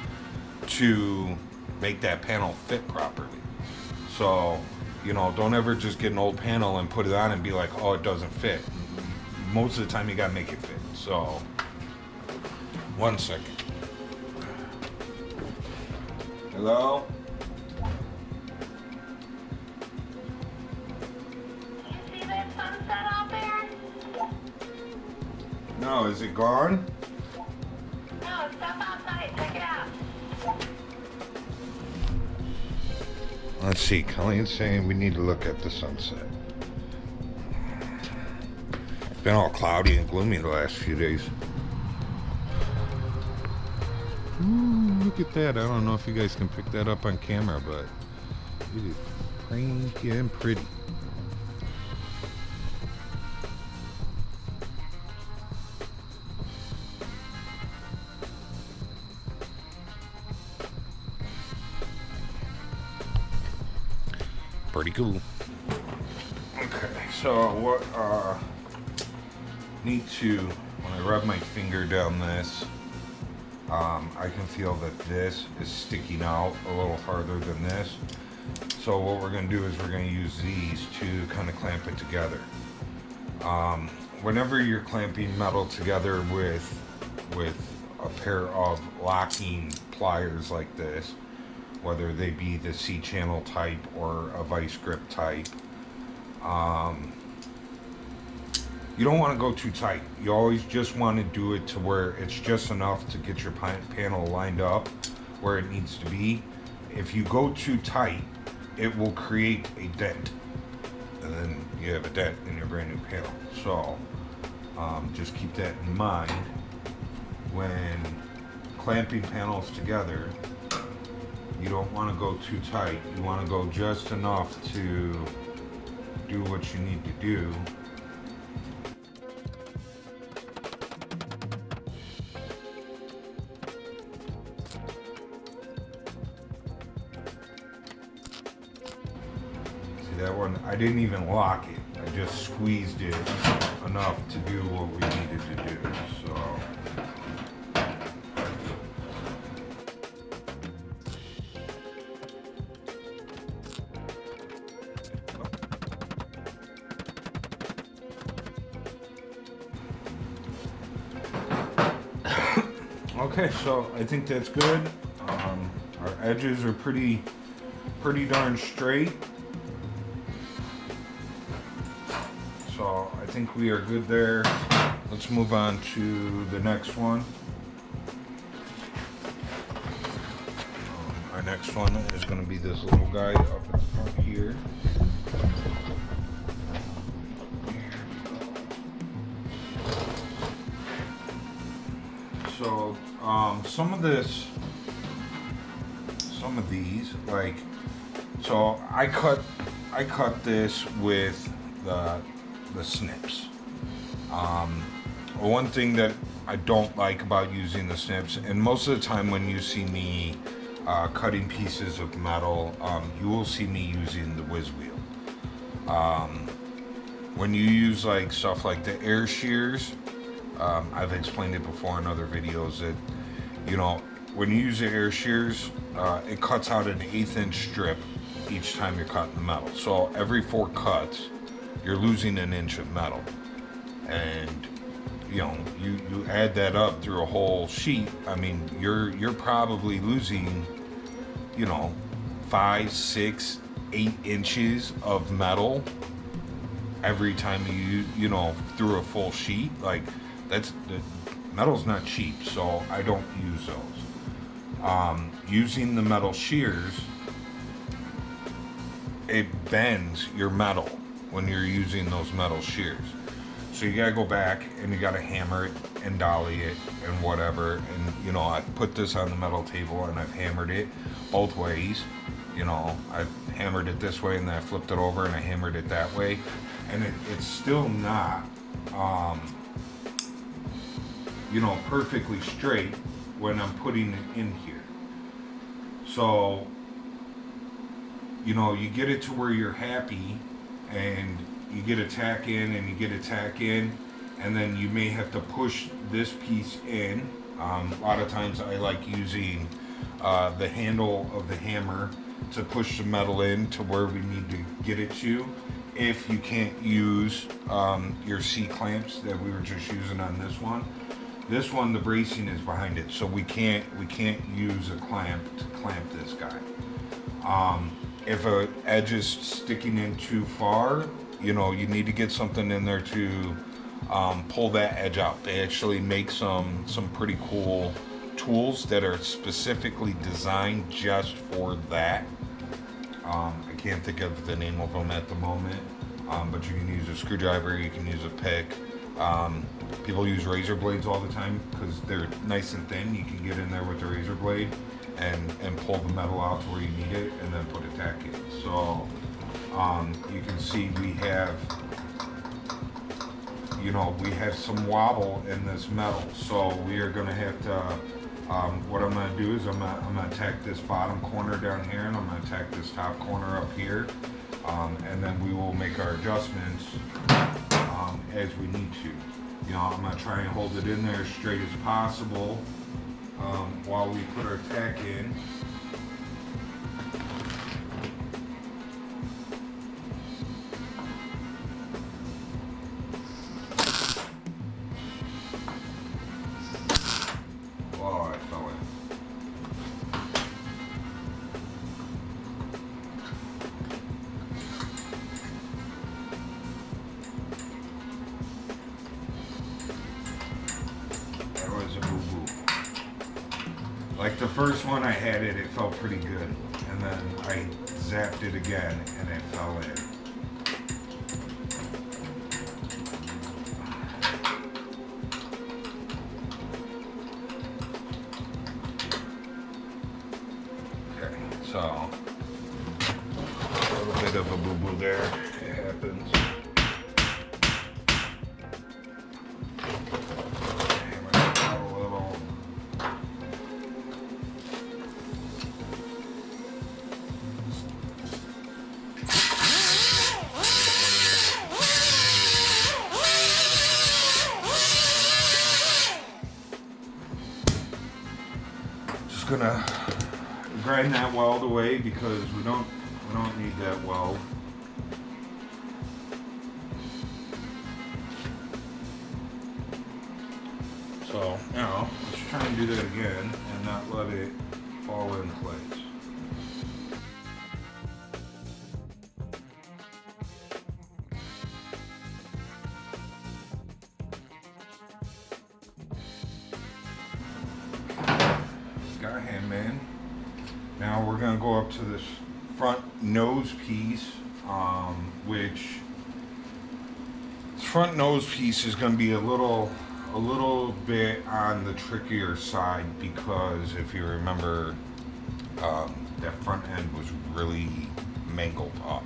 to make that panel fit properly. So, don't ever just get an old panel and put it on and be like, oh, it doesn't fit. Most of the time you gotta make it fit. So, 1 second. Hello? You see that sunset out there? No, is it gone? No, step outside, check it out. Let's see, Colleen's saying we need to look at the sunset. It's been all cloudy and gloomy the last few days. Ooh, look at that. I don't know if you guys can pick that up on camera, but it is cranky and pretty. Pretty cool. Okay, so what need to, when I rub my finger down this, I can feel that this is sticking out a little farther than this. So what we're going to do is we're going to use these to kind of clamp it together. Whenever you're clamping metal together with a pair of locking pliers like this, whether they be the C-channel type or a vice grip type, you don't want to go too tight. You always just want to do it to where it's just enough to get your panel lined up where it needs to be. If you go too tight, it will create a dent, and then you have a dent in your brand new panel. So just keep that in mind when clamping panels together. You don't want to go too tight. You want to go just enough to do what you need to do. See that one? I didn't even lock it. I just squeezed it enough to do what we needed to do. So. Okay, so I think that's good. Our edges are pretty darn straight. So I think we are good there. Let's move on to the next one. Our next one is going to be this little guy up in the front here. So some of these, like, so I cut this with the snips. One thing that I don't like about using the snips, and most of the time when you see me cutting pieces of metal, you will see me using the whiz wheel. When you use like stuff like the air shears, I've explained it before in other videos that, when you use the air shears, it cuts out an 1/8 inch strip each time you're cutting the metal. So every 4 cuts, you're losing an inch of metal. And, you know, you add that up through a whole sheet. I mean, you're probably losing, you know, 5, 6, 8 inches of metal every time you know, through a full sheet. Like, the metal's not cheap, so I don't use those. Using the metal shears, it bends your metal when you're using those metal shears. So you gotta go back and you gotta hammer it and dolly it and whatever. And you know, I put this on the metal table and I've hammered it both ways. You know, I hammered it this way and then I flipped it over and I hammered it that way. And it's still not, you know, perfectly straight when I'm putting it in here. So, you know, you get it to where you're happy and you get a tack in and you get a tack in, and then you may have to push this piece in. A lot of times I like using the handle of the hammer to push the metal in to where we need to get it to. If you can't use your C-clamps that we were just using on this one, the bracing is behind it, so we can't use a clamp to clamp this guy. If an edge is sticking in too far, you know, you need to get something in there to pull that edge out. They actually make some pretty cool tools that are specifically designed just for that. I can't think of the name of them at the moment, but you can use a screwdriver, you can use a pick. People use razor blades all the time because they're nice and thin. You can get in there with the razor blade and pull the metal out to where you need it and then put a tack in. So you can see we have, you know, we have some wobble in this metal. So we are going to have to, what I'm going to do is I'm going to tack this bottom corner down here and I'm going to tack this top corner up here. And then we will make our adjustments as we need to. You know, I'm going to try and hold it in there as straight as possible while we put our tack in. Oh, I fell in. That was a boo-boo. Like the first one I had it felt pretty good. And then I zapped it again and it fell in. Okay, so a little bit of a boo-boo there. It happens. Hammer it out a little. Just gonna grind that weld away because we don't need that weld. So, you know, let's try and do that again and not let it fall in place. Got a handman. Now we're gonna go up to this front nose piece, which this front nose piece is gonna be a little bit on the trickier side because if you remember, that front end was really mangled up,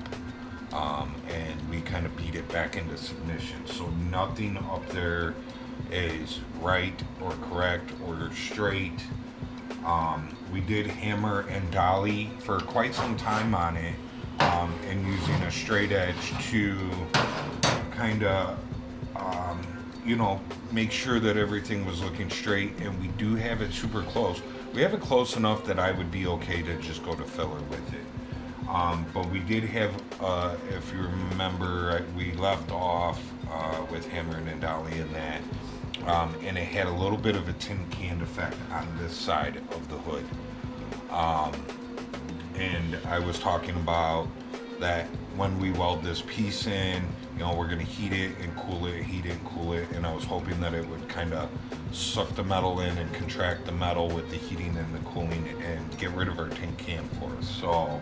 and we kind of beat it back into submission. So nothing up there is right or correct or straight. We did hammer and dolly for quite some time on it, and using a straight edge to kind of, you know, make sure that everything was looking straight. And we do have it super close. We have it close enough that I would be okay to just go to filler with it. But we did have, if you remember, we left off with hammering and dolly and that, and it had a little bit of a tin can effect on this side of the hood. And I was talking about that when we weld this piece in, you know, we're going to heat it and cool it, heat it and cool it, and I was hoping that it would kind of suck the metal in and contract the metal with the heating and the cooling and get rid of our tin can for us. So,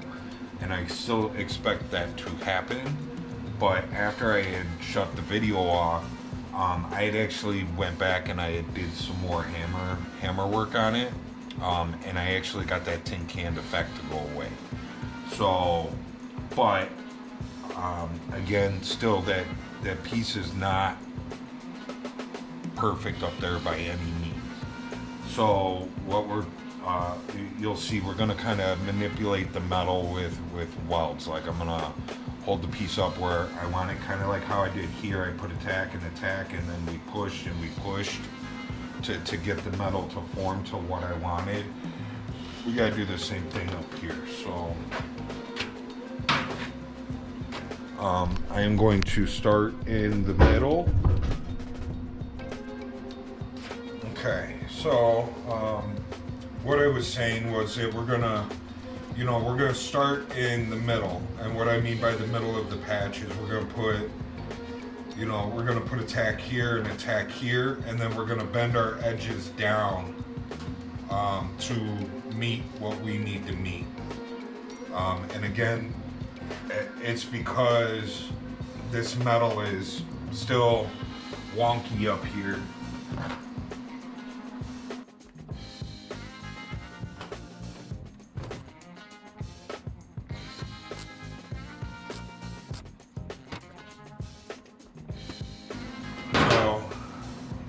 and I still expect that to happen, but after I had shut the video off, I had actually went back and I did some more hammer work on it, and I actually got that tin can effect to go away. So, but again, still that piece is not perfect up there by any means. So what we're you'll see we're going to kind of manipulate the metal with welds. Like I'm going to hold the piece up where I want it, kind of like how I did here. I put a tack and a tack, and then we pushed and we pushed to get the metal to form to what I wanted. We got to do the same thing up here. So I am going to start in the middle. Okay, so what I was saying was that we're gonna start in the middle, and what I mean by the middle of the patch is we're gonna put a tack here and a tack here, and then we're gonna bend our edges down to meet what we need to meet. And again, it's because this metal is still wonky up here.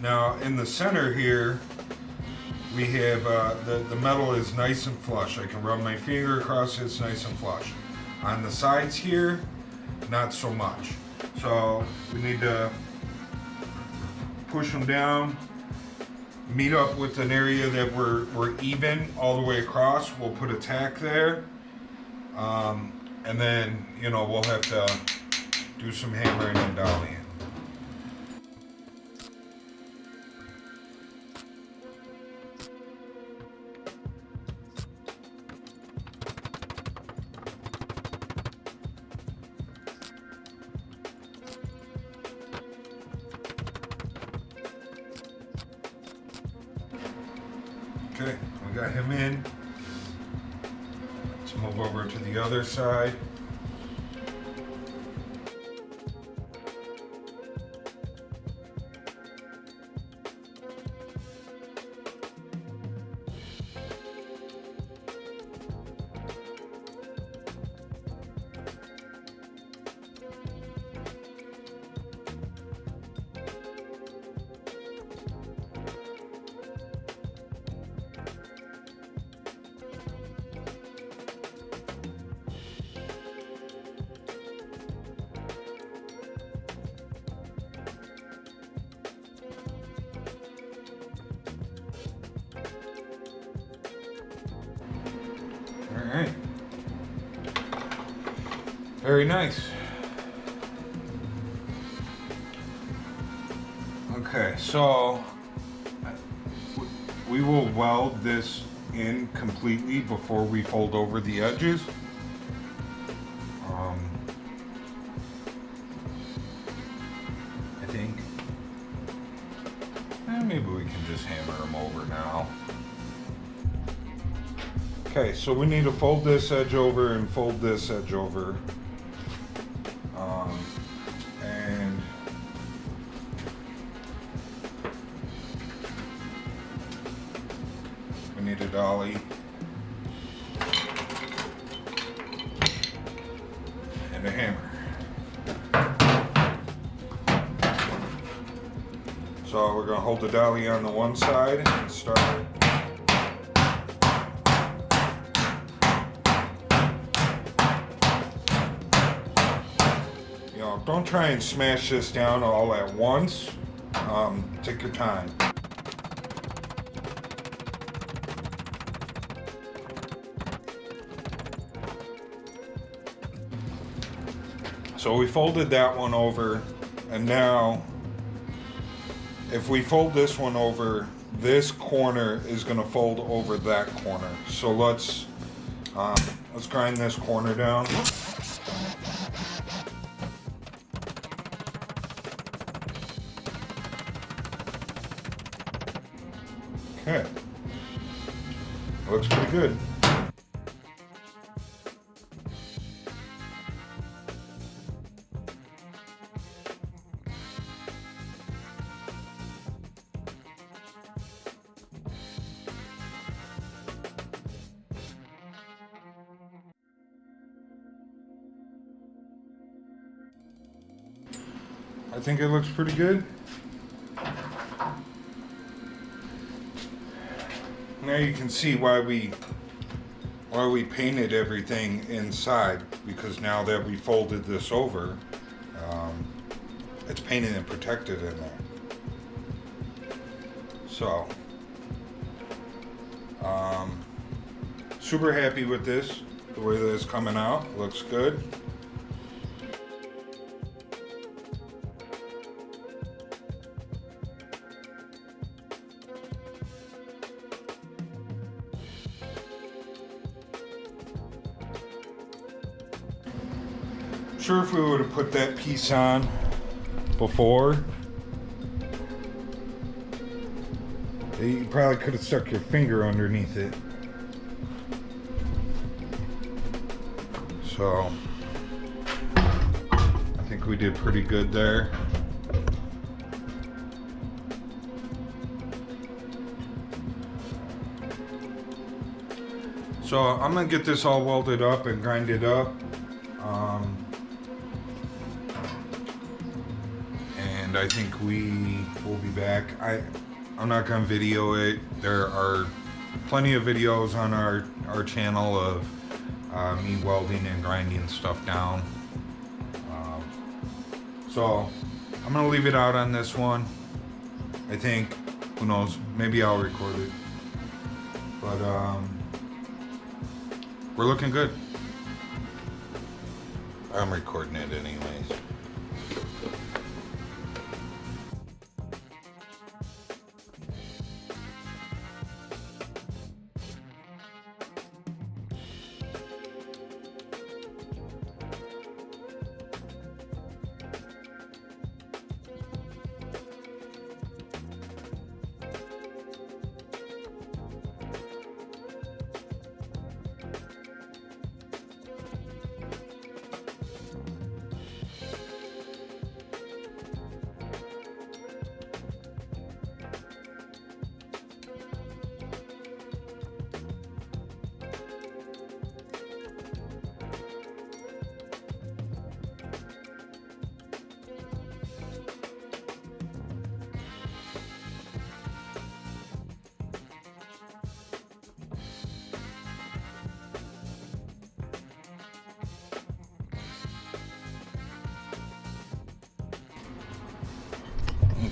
Now in the center here, we have the metal is nice and flush. I can run my finger across it, it's nice and flush. On the sides here, not so much. So we need to push them down, meet up with an area that we're even all the way across. We'll put a tack there, and then we'll have to do some hammering and dollying. Okay, we got him in. Let's move over to the other side. Alright. Very nice. Okay, so we will weld this in completely before we fold over the edges. I think maybe we can just hammer them over now. Okay, so we need to fold this edge over and fold this edge over. And we need a dolly. And a hammer. So we're going to hold the dolly on the one side and start. Don't try and smash this down all at once. Take your time. So we folded that one over, and now if we fold this one over, this corner is going to fold over that corner. So let's grind this corner down. Okay, looks pretty good. I think it looks pretty good. Now you can see why we painted everything inside, because now that we folded this over, it's painted and protected in there. So, super happy with this, the way that it's coming out. Looks good. Sure, if we would have put that piece on before, you probably could have stuck your finger underneath it. So I think we did pretty good there. So I'm gonna get this all welded up and grinded up. And I think we will be back. I'm not gonna video it. There are plenty of videos on our channel of me welding and grinding stuff down. So I'm gonna leave it out on this one. I think, who knows, maybe I'll record it. But we're looking good. I'm recording it anyways.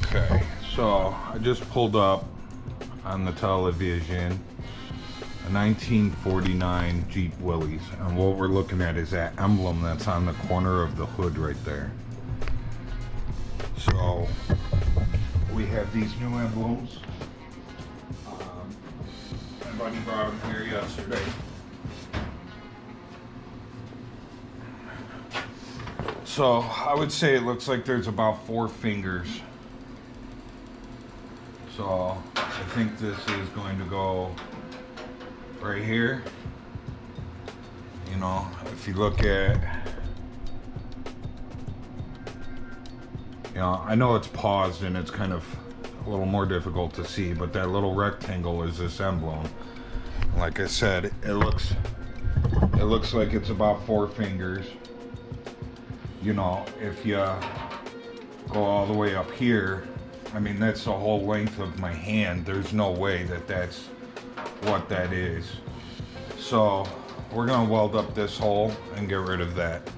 Okay, so I just pulled up on the television a 1949 Jeep Willys, and what we're looking at is that emblem that's on the corner of the hood right there. So we have these new emblems. My buddy brought them here yesterday. So I would say it looks like there's about 4 fingers. So I think this is going to go right here. You know, if you look at, you know, I know it's paused and it's kind of a little more difficult to see, but that little rectangle is this emblem. Like I said, it looks like it's about 4 fingers. You know, if you go all the way up here, I mean, that's the whole length of my hand. There's no way that that's what that is. So we're gonna weld up this hole and get rid of that.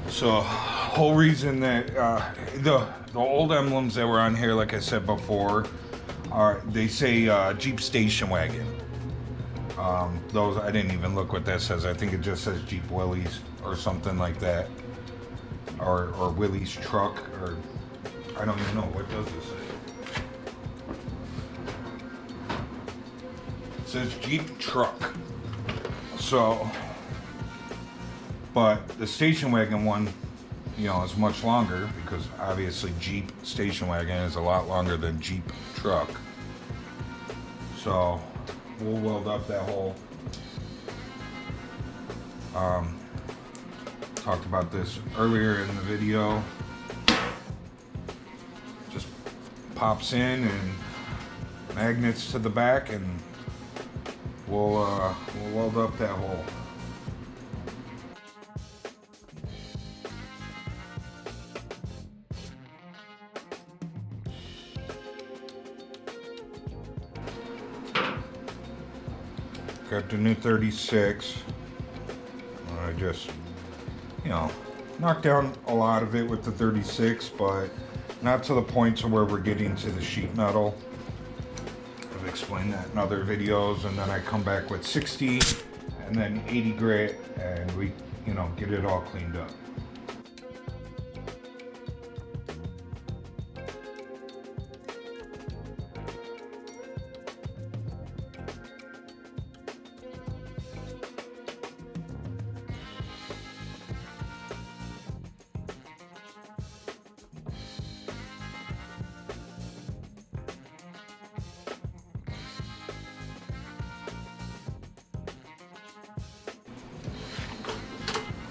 So whole reason that the old emblems that were on here, like I said before, they say Jeep station wagon. Those, I didn't even look what that says. I think it just says Jeep Willys or something like that, or Willys truck, or I don't even know, what does this say? It says Jeep truck. So, but the station wagon one, you know, is much longer, because obviously Jeep station wagon is a lot longer than Jeep truck. So we'll weld up that hole. Talked about this earlier in the video. Just pops in and magnets to the back, and we'll weld up that hole. Got the new 36. I just, you know, knocked down a lot of it with the 36, but not to the point to where we're getting to the sheet metal. I've explained that in other videos, and then I come back with 60 and then 80 grit, and we, you know, get it all cleaned up.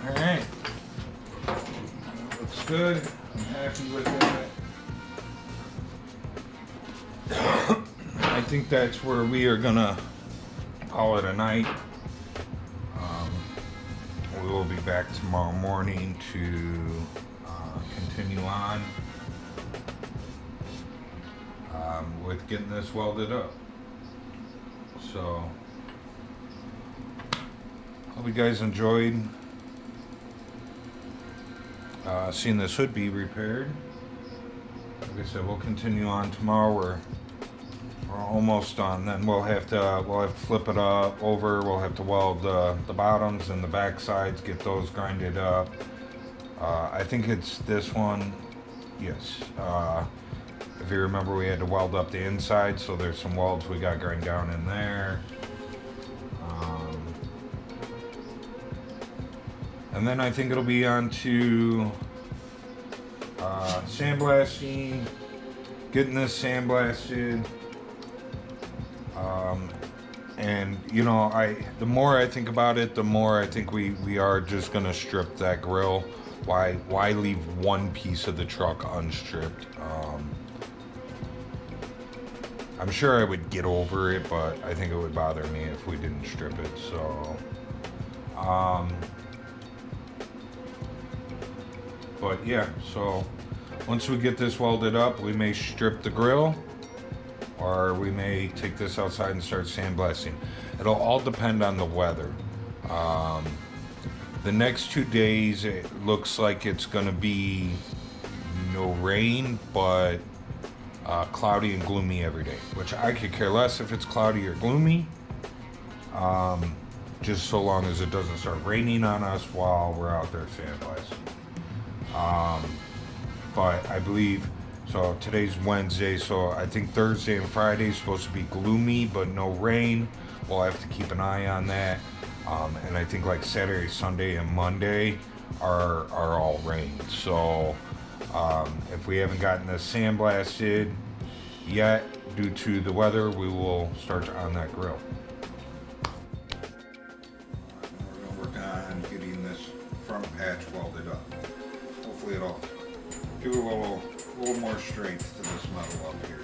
Alright, looks good. I'm happy with that. I think that's where we are gonna call it a night. We will be back tomorrow morning to continue on with getting this welded up. So, hope you guys enjoyed seeing this hood be repaired. Like I said, we'll continue on tomorrow. We're almost done. Then we'll have to flip it up over. We'll have to weld the bottoms and the back sides, get those grinded up. I think it's this one. Yes. If you remember, we had to weld up the inside, so there's some welds we got grind down in there. And then I think it'll be on to sandblasting, getting this sandblasted. And you know, the more I think about it, the more I think we are just gonna strip that grill. Why leave one piece of the truck unstripped? I'm sure I would get over it, but I think it would bother me if we didn't strip it. So, but yeah, so once we get this welded up, we may strip the grill, or we may take this outside and start sandblasting. It'll all depend on the weather. The next 2 days, it looks like it's gonna be no rain, but cloudy and gloomy every day, which I could care less if it's cloudy or gloomy, just so long as it doesn't start raining on us while we're out there sandblasting. But I believe, so today's Wednesday, so I think Thursday and Friday is supposed to be gloomy but no rain. We'll have to keep an eye on that. And I think like Saturday, Sunday, and Monday are all rain. So if we haven't gotten this sandblasted yet due to the weather, we will start on that grill. We're going to work on getting this front patch welded up. Hopefully it'll give it a little more strength to this metal up here.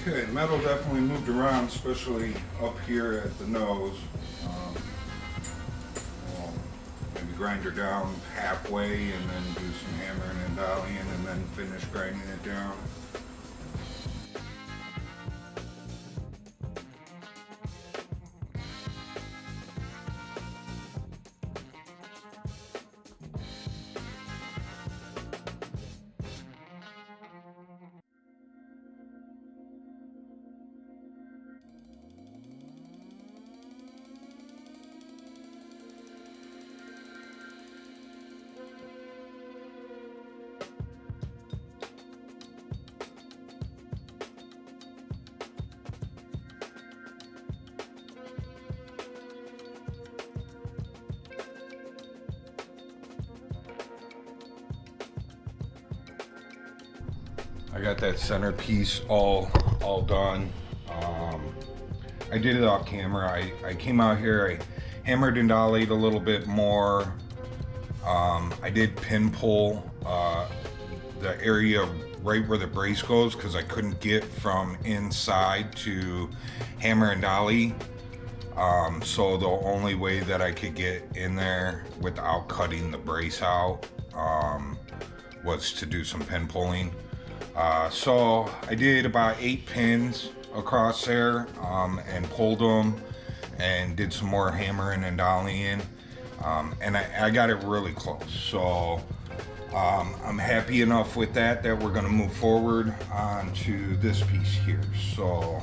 Okay, metal definitely moved around, especially up here at the nose. We'll maybe grind her down halfway and then do some hammering and dollying and then finish grinding it down. I got that centerpiece all done. I did it off camera. I came out here, I hammered and dollied a little bit more. I did pin pull the area right where the brace goes because I couldn't get from inside to hammer and dolly. So the only way that I could get in there without cutting the brace out was to do some pin pulling. So I did about 8 pins across there and pulled them and did some more hammering and dollying, and I got it really close. So I'm happy enough with that we're going to move forward onto this piece here. So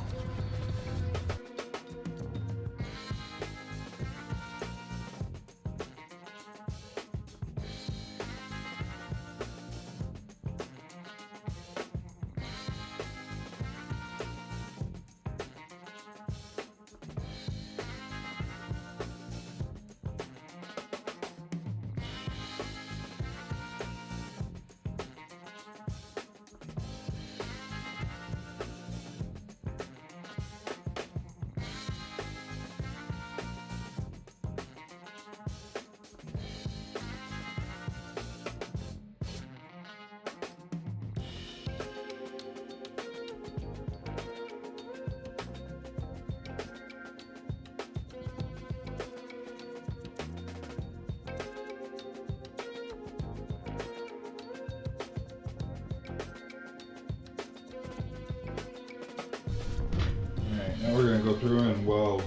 now we're going to go through and weld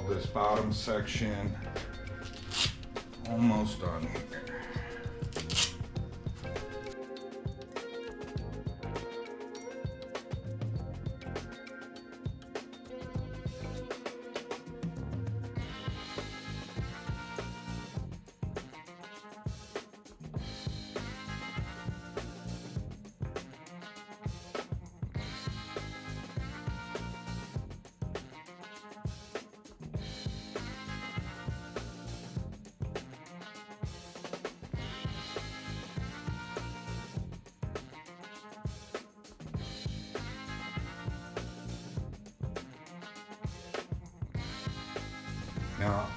this bottom section. Almost done here. Now,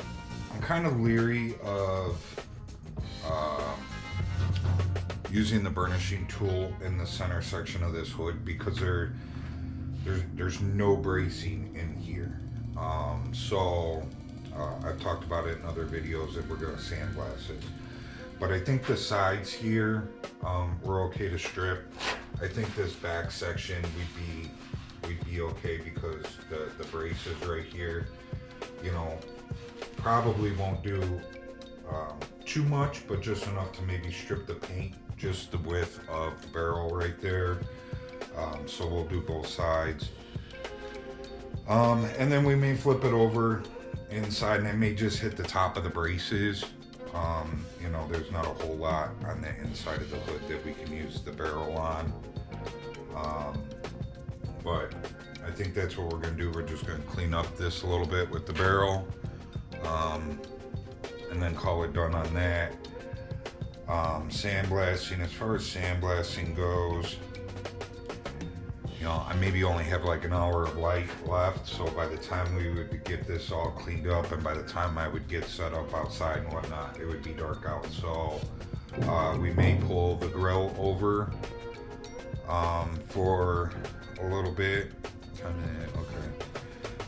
I'm kind of leery of using the burnishing tool in the center section of this hood because there's no bracing in here. I've talked about it in other videos that we're going to sandblast it. But I think the sides here, we're okay to strip. I think this back section we'd be okay because the brace is right here. You know, probably won't do too much, but just enough to maybe strip the paint, just the width of the barrel right there. So we'll do both sides. And then we may flip it over inside and I may just hit the top of the braces. You know, there's not a whole lot on the inside of the hood that we can use the barrel on. But I think that's what we're gonna do. We're just gonna clean up this a little bit with the barrel. And then call it done on that. Sandblasting, as far as sandblasting goes, you know, I maybe only have like an hour of light left, so by the time we would get this all cleaned up and by the time I would get set up outside and whatnot, it would be dark out. So we may pull the grill over for a little bit. 10 minute, okay.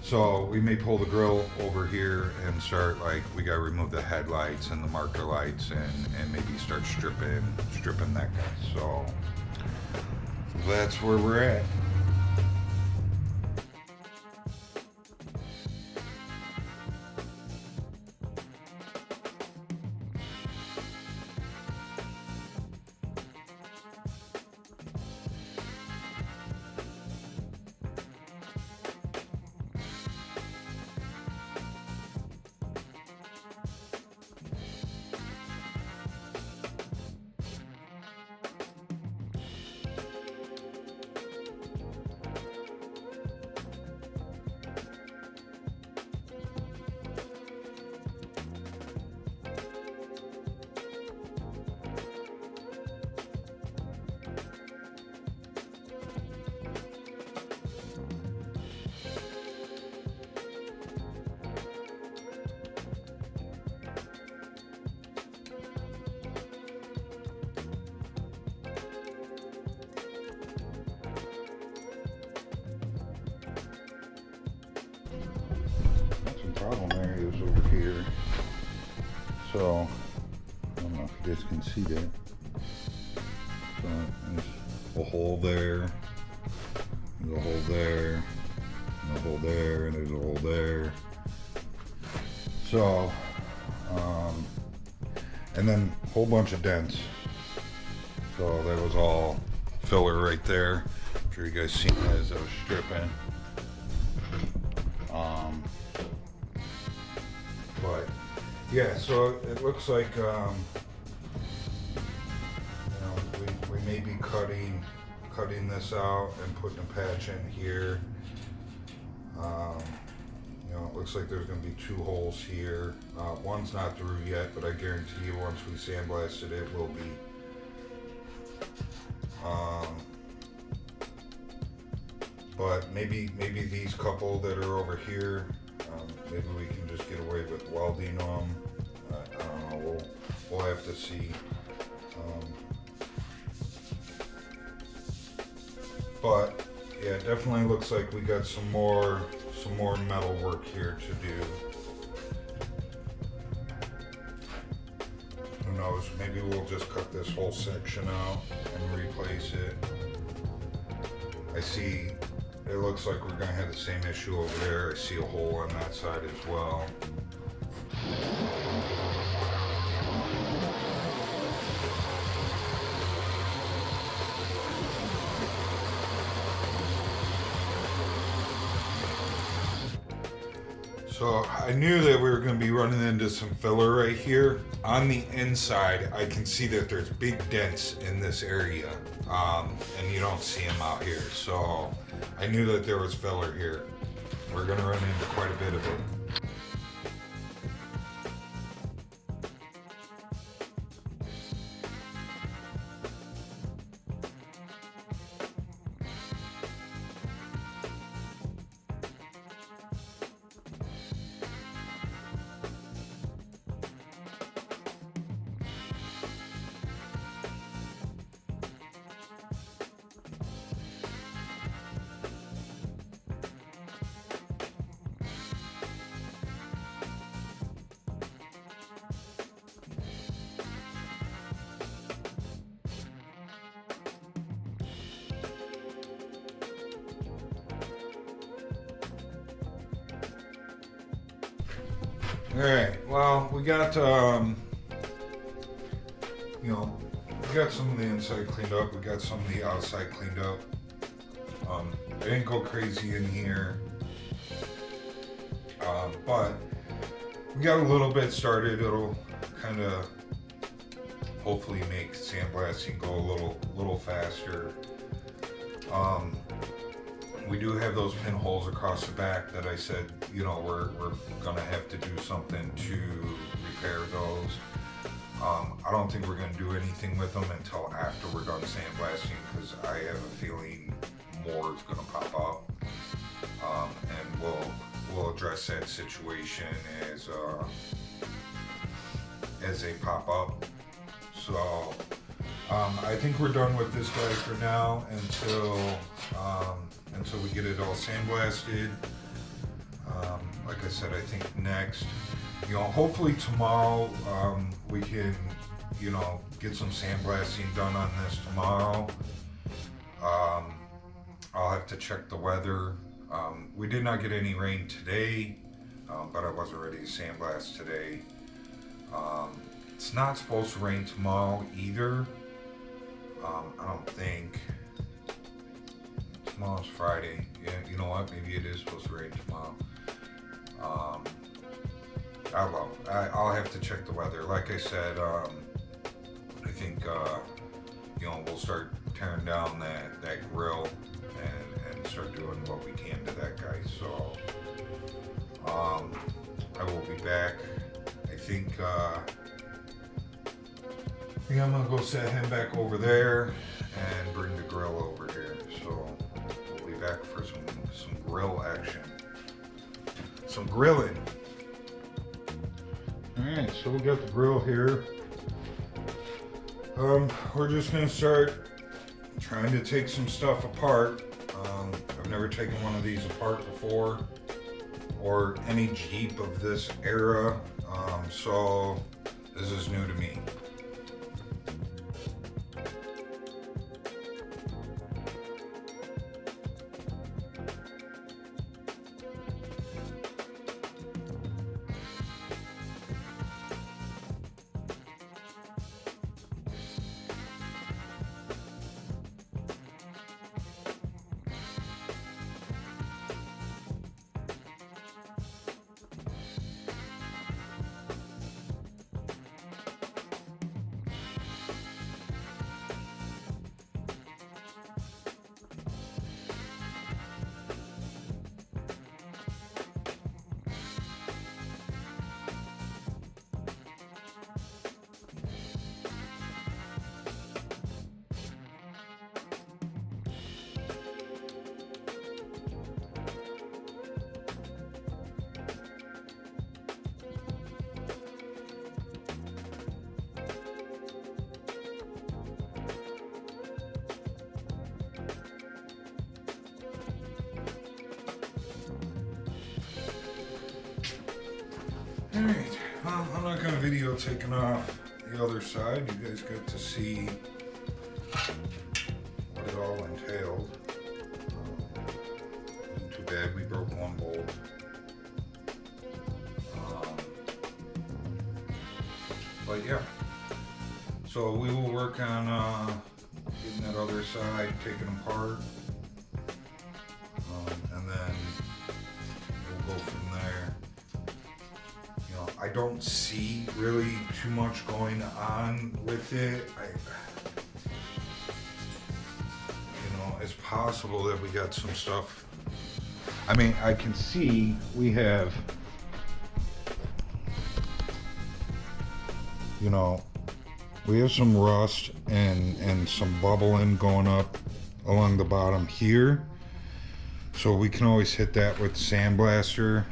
So we may pull the grill over here and start, like, we gotta remove the headlights and the marker lights and maybe start stripping that guy. So that's where we're at. Problem there is over here. So I don't know if you guys can see that. So there's a hole there, there's a hole there, and a hole there, and there's a hole there. So and then a whole bunch of dents. So that was all filler right there. I'm sure you guys seen that as I was stripping. But yeah, so it looks like you know, we may be cutting this out and putting a patch in here. You know, it looks like there's going to be 2 holes here. One's not through yet, but I guarantee you once we sandblast it, it will be. But maybe these couple that are over here, maybe we can just get away with welding them. I don't know. We'll have to see. But yeah, it definitely looks like we got some more metal work here to do. Who knows? Maybe we'll just cut this whole section out and replace it. I see. It looks like we're going to have the same issue over there. I see a hole on that side as well. So I knew that we were going to be running into some filler right here. On the inside, I can see that there's big dents in this area, and you don't see them out here. So I knew that there was filler here. We're going to run into quite a bit of it. Alright, well, we got, you know, we got some of the inside cleaned up, we got some of the outside cleaned up. I didn't go crazy in here, but we got a little bit started. It'll kind of hopefully make sandblasting go a little faster. We do have those pinholes across the back that I said, you know, we're gonna have to do something to repair those. I don't think we're gonna do anything with them until after we're done sandblasting, because I have a feeling more is gonna pop up, and we'll address that situation as they pop up. So I think we're done with this guy for now until until we get it all sandblasted. Like I said, I think next, hopefully tomorrow, we can, get some sandblasting done on this tomorrow. I'll have to check the weather. We did not get any rain today, but I wasn't ready to sandblast today. It's not supposed to rain tomorrow either. I don't think. Tomorrow's Friday. Yeah, you know what? Maybe it is supposed to rain tomorrow. I don't know. I'll have to check the weather. Like I said, I think we'll start tearing down that grill and start doing what we can to that guy. So I will be back. I think I'm gonna go set him back over there and bring the grill over here. So we'll be back for some grill action. Some grilling. Alright, so we got the grill here. We're just gonna start trying to take some stuff apart. I've never taken one of these apart before, or any Jeep of this era, so this is new to me. Alright, well, I'm not going to video taking off the other side. You guys got to see what it all entailed. Too bad we broke one bolt. But yeah, so we will work on getting that other side taken apart. And then we'll go from there. I don't see really too much going on with it. It's possible that we got some stuff. I mean, I can see we have, we have some rust and some bubbling going up along the bottom here. So we can always hit that with the sandblaster.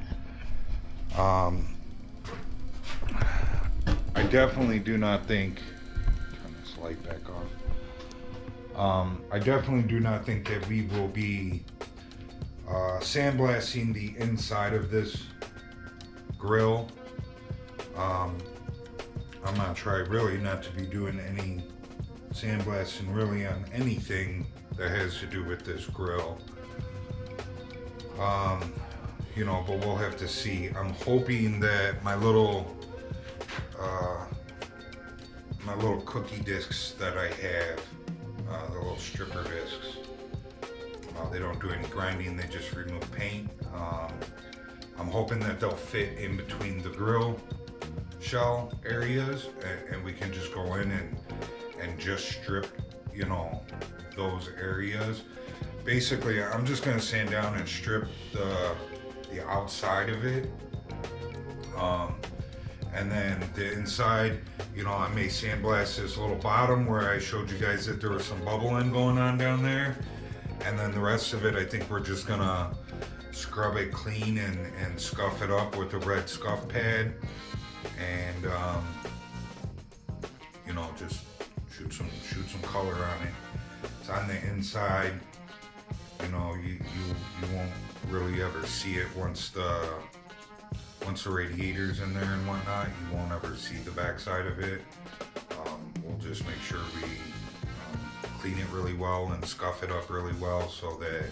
I definitely do not think, turn this light back off. I definitely do not think that we will be sandblasting the inside of this grill. I'm gonna try really not to be doing any sandblasting really on anything that has to do with this grill. But we'll have to see. I'm hoping that my little cookie discs that I have, the little stripper discs, they don't do any grinding, they just remove paint. I'm hoping that they'll fit in between the grill shell areas, and we can just go in and just strip, those areas. Basically, I'm just gonna sand down and strip the outside of it. And then the inside, I may sandblast this little bottom where I showed you guys that there was some bubbling going on down there. And then the rest of it, I think we're just gonna scrub it clean and scuff it up with a red scuff pad. And, just shoot some color on it. It's on the inside. you know, you won't really ever see it once the radiator's in there and whatnot. You won't ever see the backside of it. We'll just make sure we clean it really well and scuff it up really well so that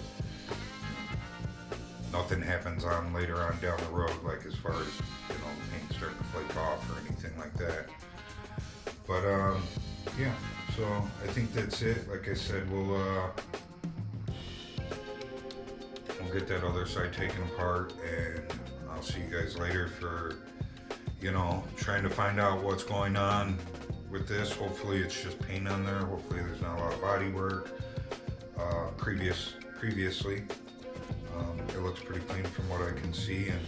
nothing happens on later on down the road, like as far as, you know, the paint starting to flake off or anything like that. But yeah, so I think that's it. Like I said, we'll get that other side taken apart, and I'll see you guys later for, you know, trying to find out what's going on with this. Hopefully it's just paint on there. Hopefully there's not a lot of body work. Previously, it looks pretty clean from what I can see, and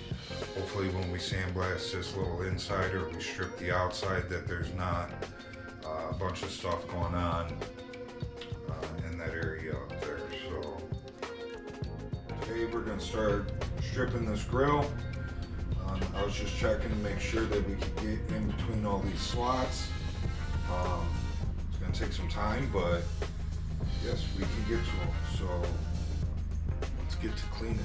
hopefully when we sandblast this little inside or we strip the outside, that there's not a bunch of stuff going on in that area up there. So today we're going to start stripping this grill. I was just checking to make sure that we could get in between all these slots. It's going to take some time, but yes, we can get to them. So let's get to cleaning.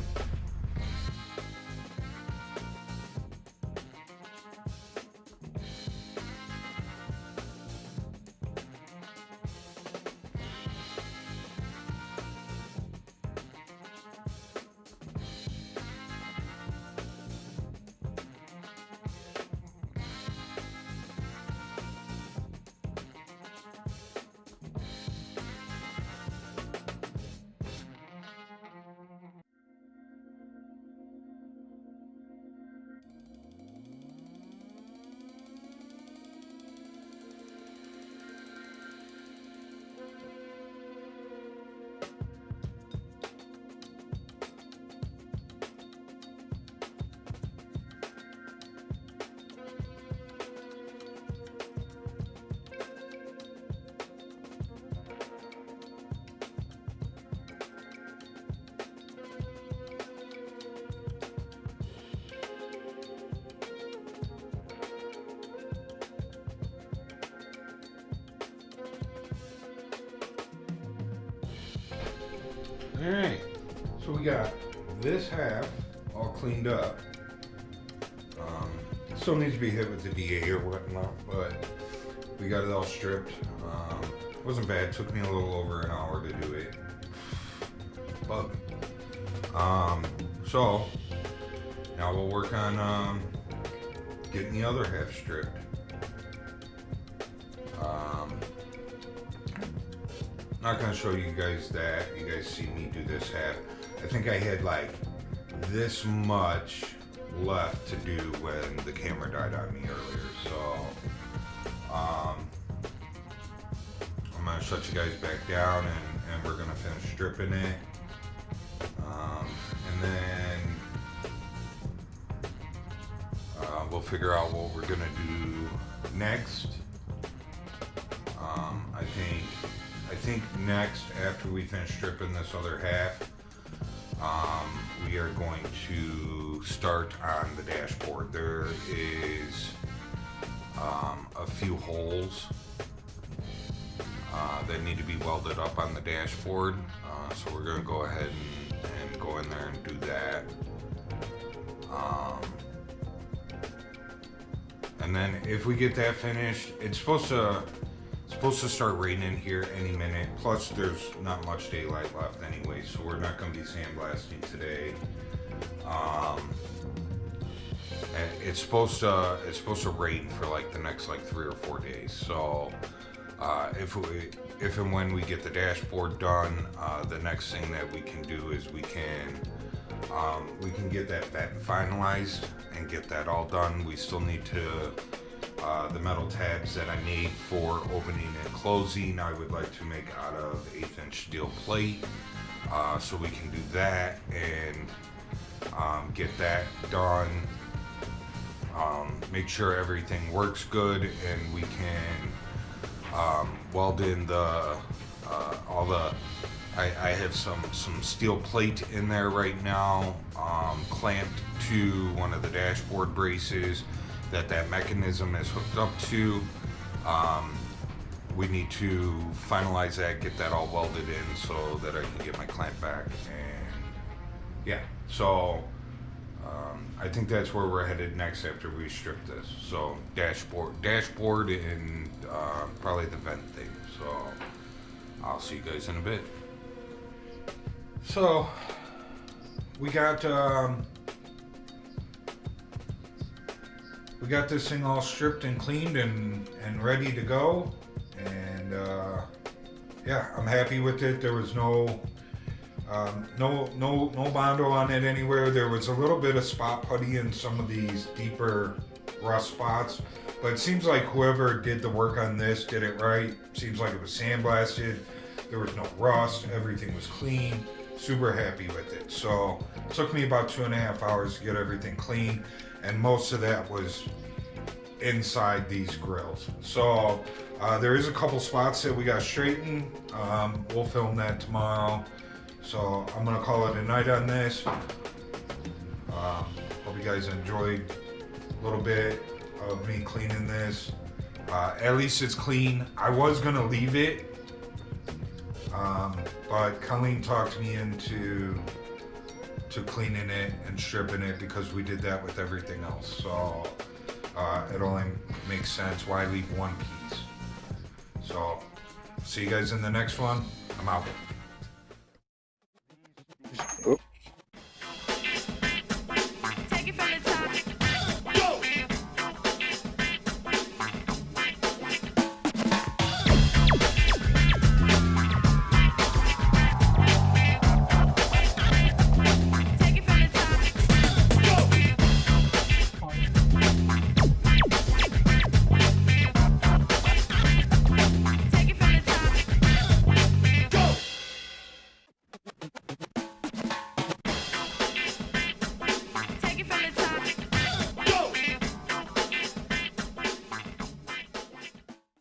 Alright, so we got this half all cleaned up. Still needs to be hit with the DA or whatnot, but we got it all stripped. It wasn't bad, took me a little over an hour to do it. But, so now we'll work on getting the other half stripped. Not gonna show you guys that. You guys see me do this half. I think I had like this much left to do when the camera died on me earlier. So I'm gonna shut you guys back down, and we're gonna finish stripping it. And then we'll figure out what we're gonna do next. I think next, after we finish stripping this other half, we are going to start on the dashboard. There is a few holes that need to be welded up on the dashboard, so we're going to go ahead and go in there and do that. And then if we get that finished, it's supposed to start raining here any minute. Plus, there's not much daylight left anyway, so we're not going to be sandblasting today. It's supposed to rain for like the next like 3 or 4 days. So if and when we get the dashboard done, the next thing that we can do is we can get that finalized and get that all done. We still need to the metal tabs that I made for opening and closing, I would like to make out of 1/8" steel plate, so we can do that and get that done. Make sure everything works good, and we can weld in the all the. I have some steel plate in there right now, clamped to one of the dashboard braces that mechanism is hooked up to. we need to finalize that, get that all welded in so that I can get my clamp back. And yeah, so I think that's where we're headed next after we strip this. So dashboard and probably the vent thing. So I'll see you guys in a bit. So we got this thing all stripped and cleaned and ready to go, and yeah, I'm happy with it. There was no Bondo on it anywhere. There was a little bit of spot putty in some of these deeper rust spots, but it seems like whoever did the work on this did it right. Seems like it was sandblasted. There was no rust. Everything was clean. Super happy with it. So it took me about 2.5 hours to get everything clean, and most of that was inside these grills. So there is a couple spots that we got straightened. We'll film that tomorrow. So I'm gonna call it a night on this. Hope you guys enjoyed a little bit of me cleaning this. At least it's clean. I was gonna leave it, but Colleen talked me into cleaning it and stripping it because we did that with everything else. So it only makes sense. Why leave one piece? So see you guys in the next one. I'm out.